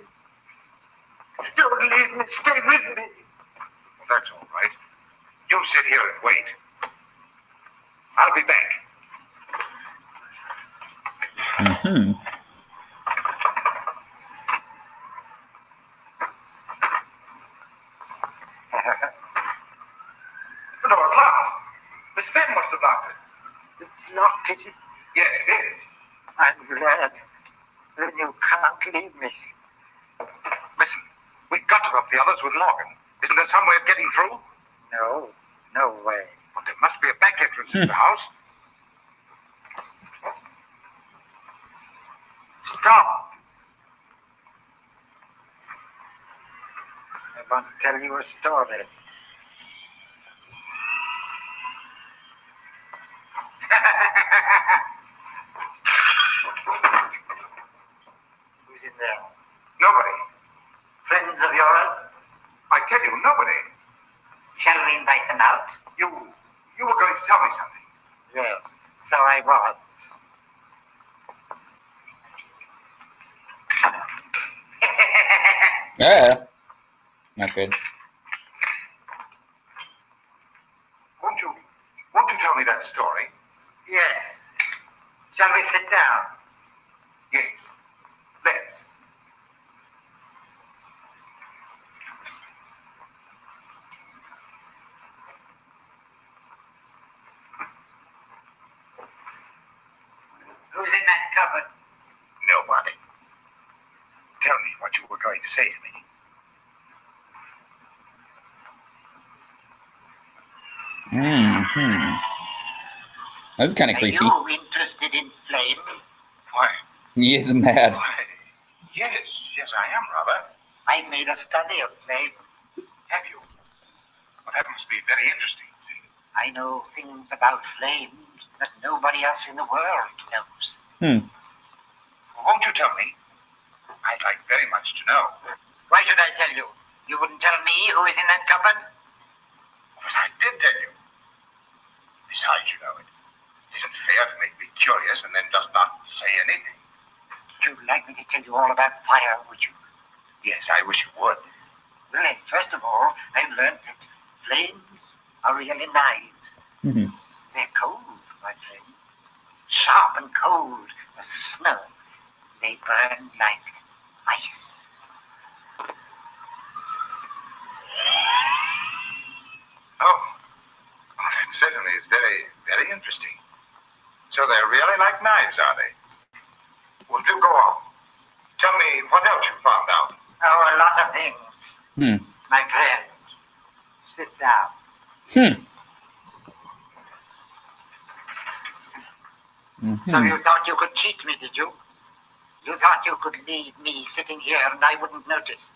Don't leave me. Stay with me. Well, that's all right. You sit here and wait. I'll be back. Mm-hmm. The door's locked. Miss Fenn must have locked it. It's locked, is it? Yes, it is. I'm glad. Then you can't leave me. Listen, we've got to help the others with Morgan. Isn't there some way of getting through? No, no way. But there must be a back entrance to the house. Stop! I want to tell you a story. Who's in there? Nobody. Friends of yours? I tell you, nobody. Shall we invite them out? You were going to tell me something. Yes, so I was. Yeah. Not good. Won't you tell me that story? Yes. Shall we sit down? Yes. Let's. Who's in that cupboard? Nobody. Tell me what you were going to say to me. Mm-hmm. That's kind of creepy. Are you interested in flame? Why? He is mad. Why? Yes, I am, rather. I made a study of flame. Have you? Well, that must be very interesting. I know things about flames that nobody else in the world knows. Hmm. Won't you tell me? I'd like very much to know. Why should I tell you? You wouldn't tell me who is in that cupboard? But I did tell you. Besides, you know, it isn't fair to make me curious and then just not say anything. You'd like me to tell you all about fire, would you? Yes, I wish you would. Well, then, first of all, I've learned that flames are really knives. Mm-hmm. They're cold, my friend. Sharp and cold as snow. They burn like ice. Oh, that certainly is very, very interesting. So they're really like knives, are they? Well, do go on. Tell me what else you found out. Oh, a lot of things, my friend. Sit down. So you thought you could cheat me, did you? You thought you could leave me sitting here and I wouldn't notice.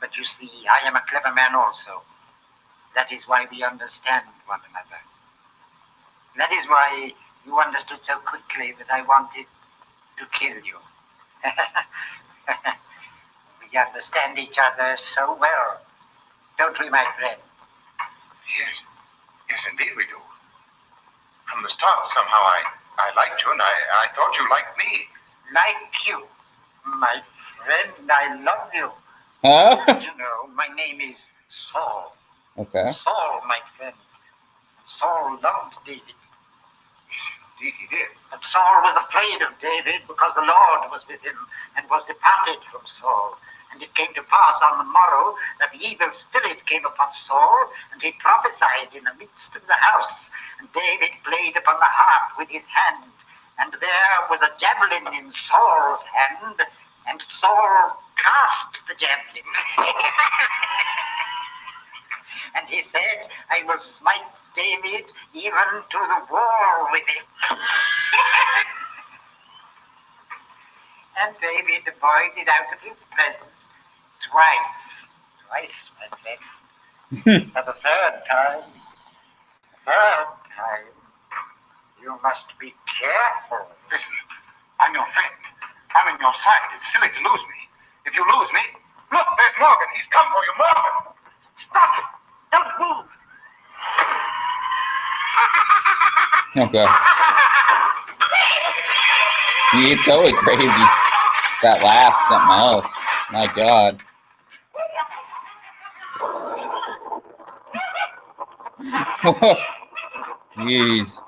But you see, I am a clever man also. That is why we understand one another. That is why you understood so quickly that I wanted to kill you. We understand each other so well, don't we, my friend? Yes. Yes, indeed we do. From the start, somehow I liked you, and I thought you liked me. Like you, my friend, I love you. Huh? You know, my name is Saul. Okay. Saul, my friend. Saul loved David. Yes, indeed he did. But Saul was afraid of David because the Lord was with him and was departed from Saul. And it came to pass on the morrow that the evil spirit came upon Saul, and he prophesied in the midst of the house. And David played upon the harp with his hand, and there was a javelin in Saul's hand, and Saul cast the javelin. And he said, I will smite David even to the wall with it. And David avoided out of his presence twice, my friend. For the third time, you must be careful. Listen, I'm your friend. I'm in your side. It's silly to lose me. If you lose me, look, there's Morgan. He's come for you, Morgan. Stop it! Don't move! Okay. He's totally crazy. That laugh, something else. My God. Jeez.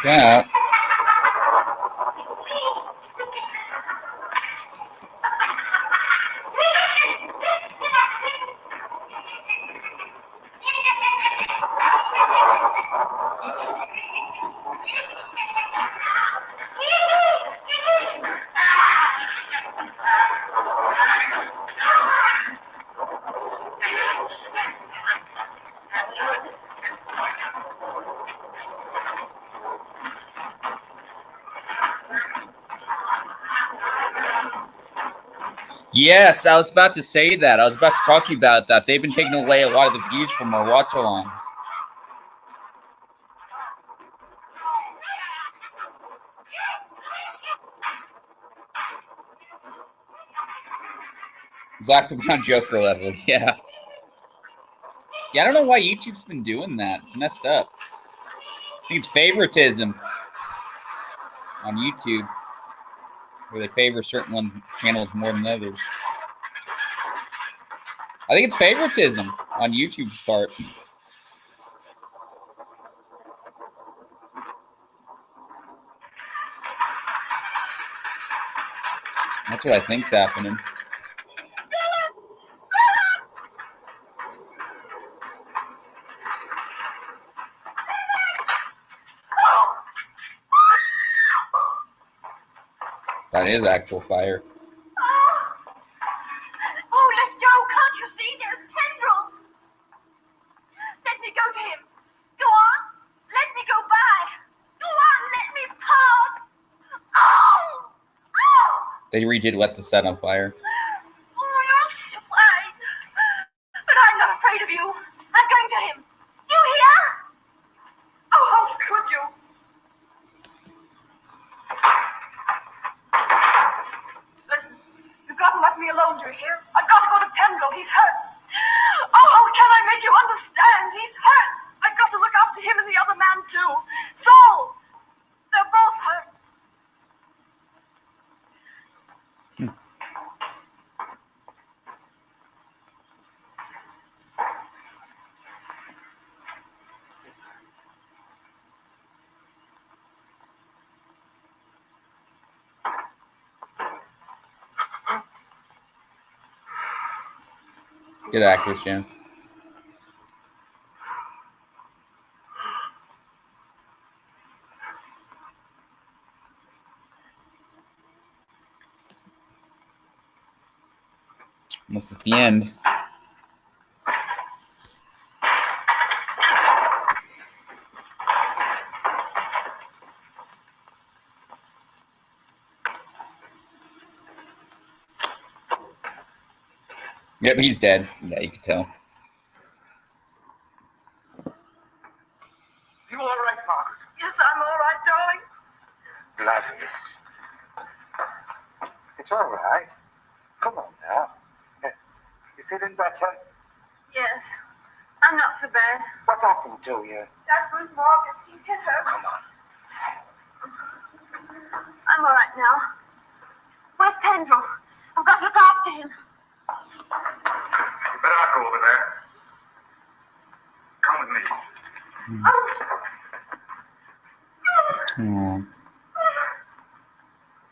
Okay. Yes, I was about to say that. I was about to talk to you about that. They've been taking away a lot of the views from our watch-alongs. Black to brown Joker level, yeah. Yeah, I don't know why YouTube's been doing that. It's messed up. I think it's favoritism on YouTube, where they favor certain channels more than others. I think it's favoritism on YouTube's part. That's what I think's happening. That is actual fire. Oh, let's go. Can't you see? There's tendrils. Let me go to him. Go on. Let me go by. Go on. Let me pass. Oh! Oh! They redid Let the Set on Fire. Oh, you're swine. But I'm not afraid of you. I'm going to him. You hear? Oh, how could you? Listen, you've got to let me alone, do you hear? I've got to go to Pendle. He's hurt. Oh, how can I make you understand? He's hurt. I've got to look after him and the other man, too. Saul! They're both hurt. Good actress, yeah. Almost at the end. Yep, he's dead. Yeah, you can tell. You all right, Margaret? Yes, I'm all right, darling. Gladys. It's all right. Come on now. You feeling better? Yes, I'm not so bad. What happened to you? That was Morgan. He hit her. Come on. I'm all right now. Where's Pendrell? I've got to look after him. You better not go over there. Come with me. Oh.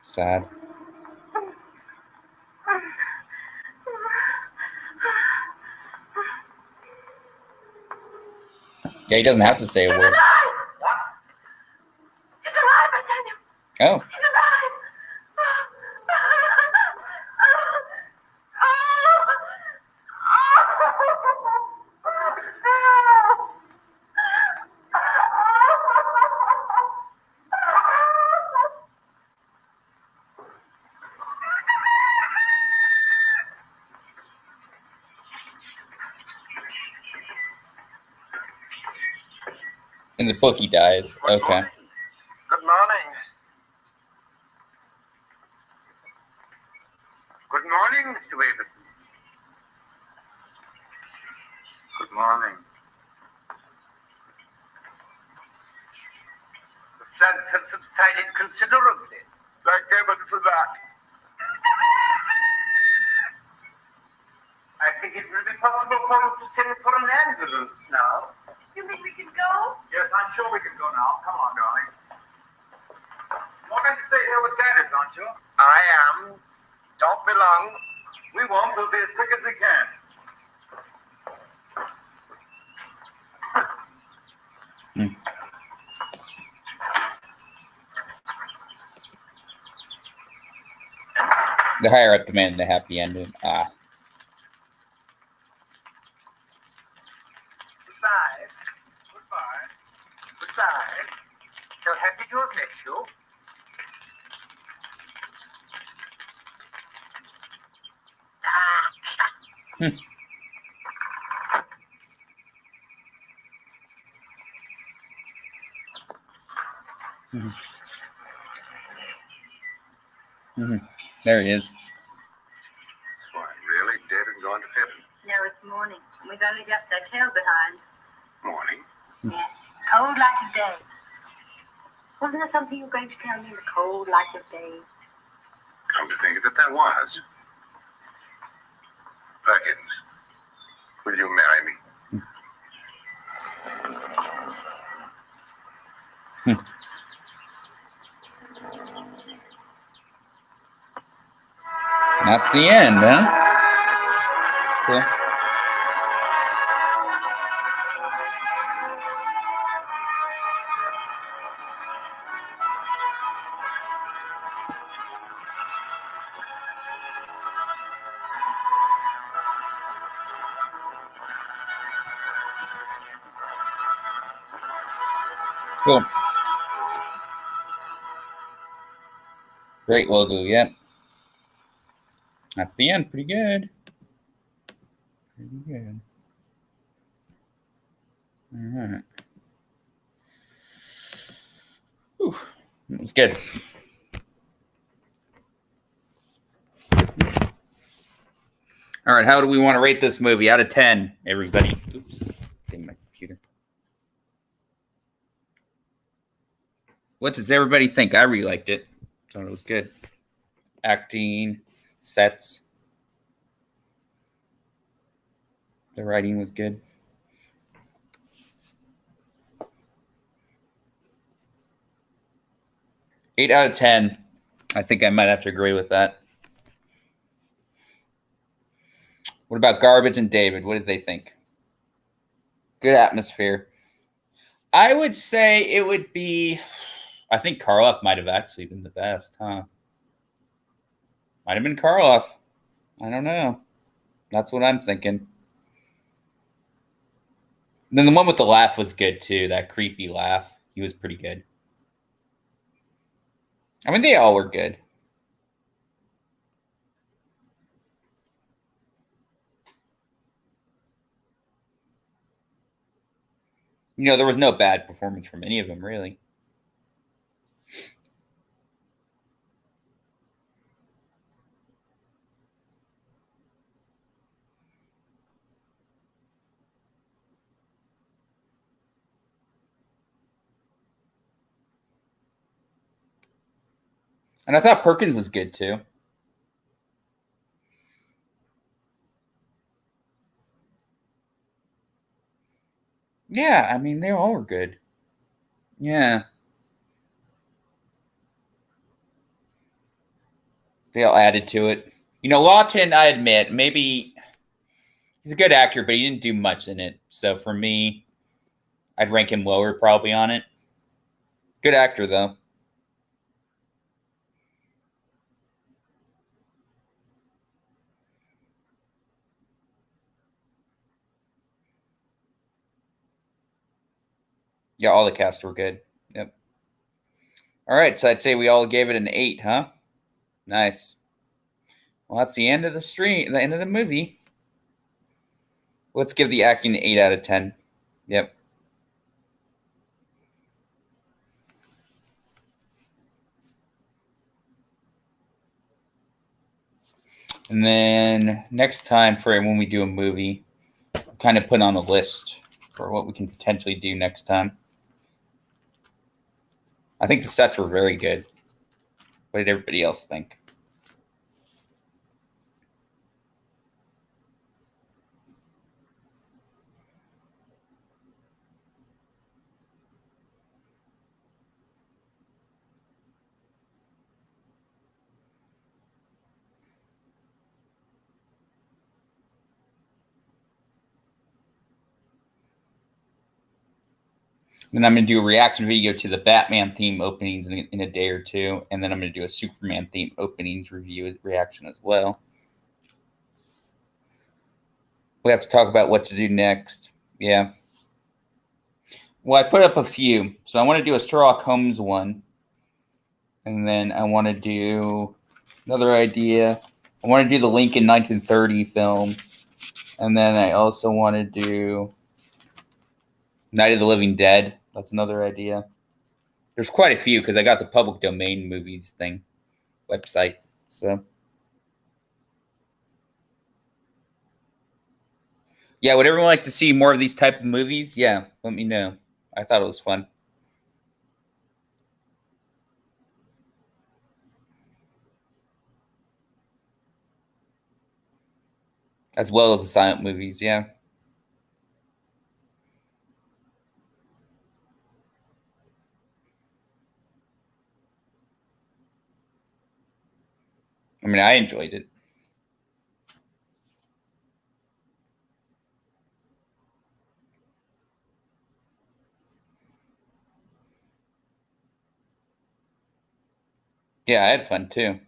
Sad. Yeah, he doesn't have to say a word. He's alive, I tell you. Oh. He's alive. In the book, he dies. Okay. Good morning. Good morning, Mr. Waverton. Good morning. The floods have subsided considerably. Thank heaven for that. I think it will be possible for you to send for an ambulance now. You think we can go? Yes, I'm sure we can go now. Come on, darling. You're going to stay here with Daddy, aren't you? I am. Don't be long. We won't. We'll be as quick as we can. The higher up demanded a happy ending. Ah. Goodbye. Goodbye. Goodbye. So happy to have met you. There he is. Why, really? Dead and gone to heaven? No, it's morning. We've only just our tail behind. Morning. Yes. Cold light of day. Wasn't there something you were going to tell me? The cold light of day. Come to think of it, that was. Perkins, will you marry me? That's the end, huh? Cool. Cool. Great logo, yep. That's the end. Pretty good. Pretty good. All right. Whew. That was good. All right, how do we want to rate this movie out of 10, everybody? Oops, getting my computer. What does everybody think? I really liked it. Thought it was good. Acting, sets. The writing was good. Eight out of 10. I think I might have to agree with that. What about Garbage and David? What did they think? Good atmosphere. I would say it would be. I think Karloff might have actually been the best, huh? Might have been Karloff. I don't know. That's what I'm thinking. And then the one with the laugh was good too. That creepy laugh. He was pretty good. I mean, they all were good. You know, there was no bad performance from any of them, really. And I thought Perkins was good too. Yeah, I mean, they all were good. Yeah. They all added to it. You know, Lawton, I admit, maybe he's a good actor, but he didn't do much in it. So for me, I'd rank him lower probably on it. Good actor, though. Yeah, all the cast were good. Yep. All right, so I'd say we all gave it an 8, huh? Nice. Well, that's the end of the stream, the end of the movie. Let's give the acting an 8 out of 10. Yep. And then next time for when we do a movie, we'll kind of put on a list for what we can potentially do next time. I think the sets were very good. What did everybody else think? Then I'm going to do a reaction video to the Batman theme openings in a day or two. And then I'm going to do a Superman theme openings review reaction as well. We have to talk about what to do next. Yeah. Well, I put up a few. So I want to do a Sherlock Holmes one. And then I want to do another idea. I want to do the Lincoln 1930 film. And then I also want to do Night of the Living Dead. That's another idea. There's quite a few because I got the public domain movies thing website. So yeah, would everyone like to see more of these type of movies? Yeah, let me know. I thought it was fun. As well as the silent movies, yeah. I mean, I enjoyed it. Yeah, I had fun too.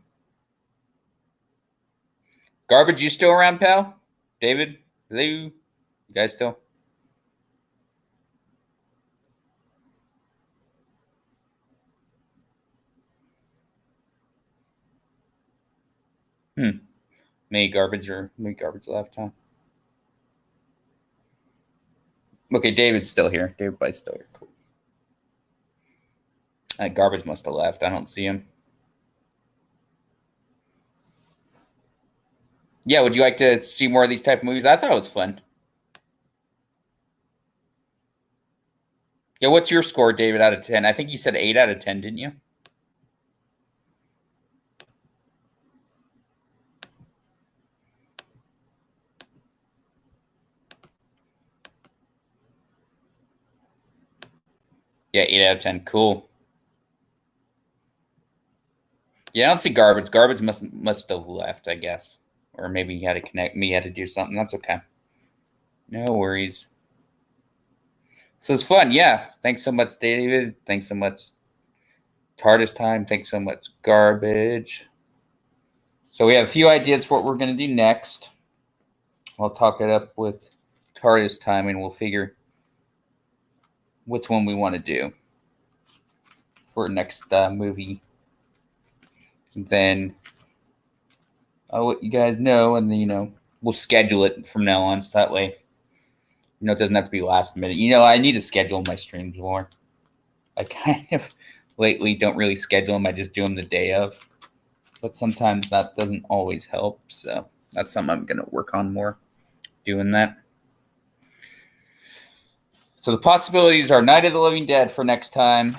Garbage, you still around, pal? David? Hello? You guys still? Maybe Garbage left, huh? Okay, David's still here. Everybody's still here. Cool. Garbage must have left. I don't see him. Yeah, would you like to see more of these type of movies? I thought it was fun. Yeah, what's your score, David, out of 10? I think you said 8 out of 10, didn't you? Yeah, 8 out of 10. Cool. Yeah, I don't see Garbage. Garbage must have left, I guess. Or maybe he had to connect me, had to do something. That's okay. No worries. So it's fun. Yeah. Thanks so much, David. Thanks so much, TARDIS Time. Thanks so much, Garbage. So we have a few ideas for what we're going to do next. I'll talk it up with TARDIS Time, and we'll figure which one we want to do for next movie. And then I'll let you guys know, and then, we'll schedule it from now on, so that way, it doesn't have to be last minute. I need to schedule my streams more. I kind of lately don't really schedule them. I just do them the day of. But sometimes that doesn't always help. So that's something I'm going to work on more, doing that. So the possibilities are Night of the Living Dead for next time.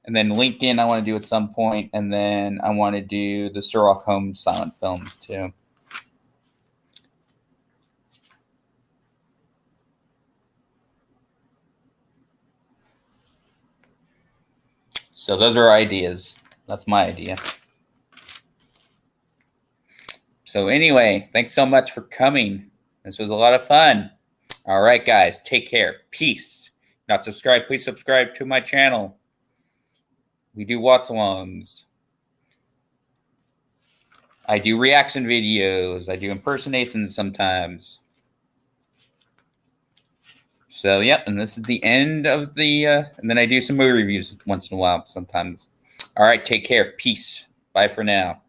And then LinkedIn I want to do at some point. And then I want to do the Sherlock Holmes silent films too. So those are ideas. That's my idea. So anyway, thanks so much for coming. This was a lot of fun. All right, guys, take care. Peace. Not subscribed, please subscribe to my channel. We do watch-alongs. I do reaction videos. I do impersonations sometimes. So, yep, and this is the end of the, and then I do some movie reviews once in a while sometimes. All right, take care. Peace. Bye for now.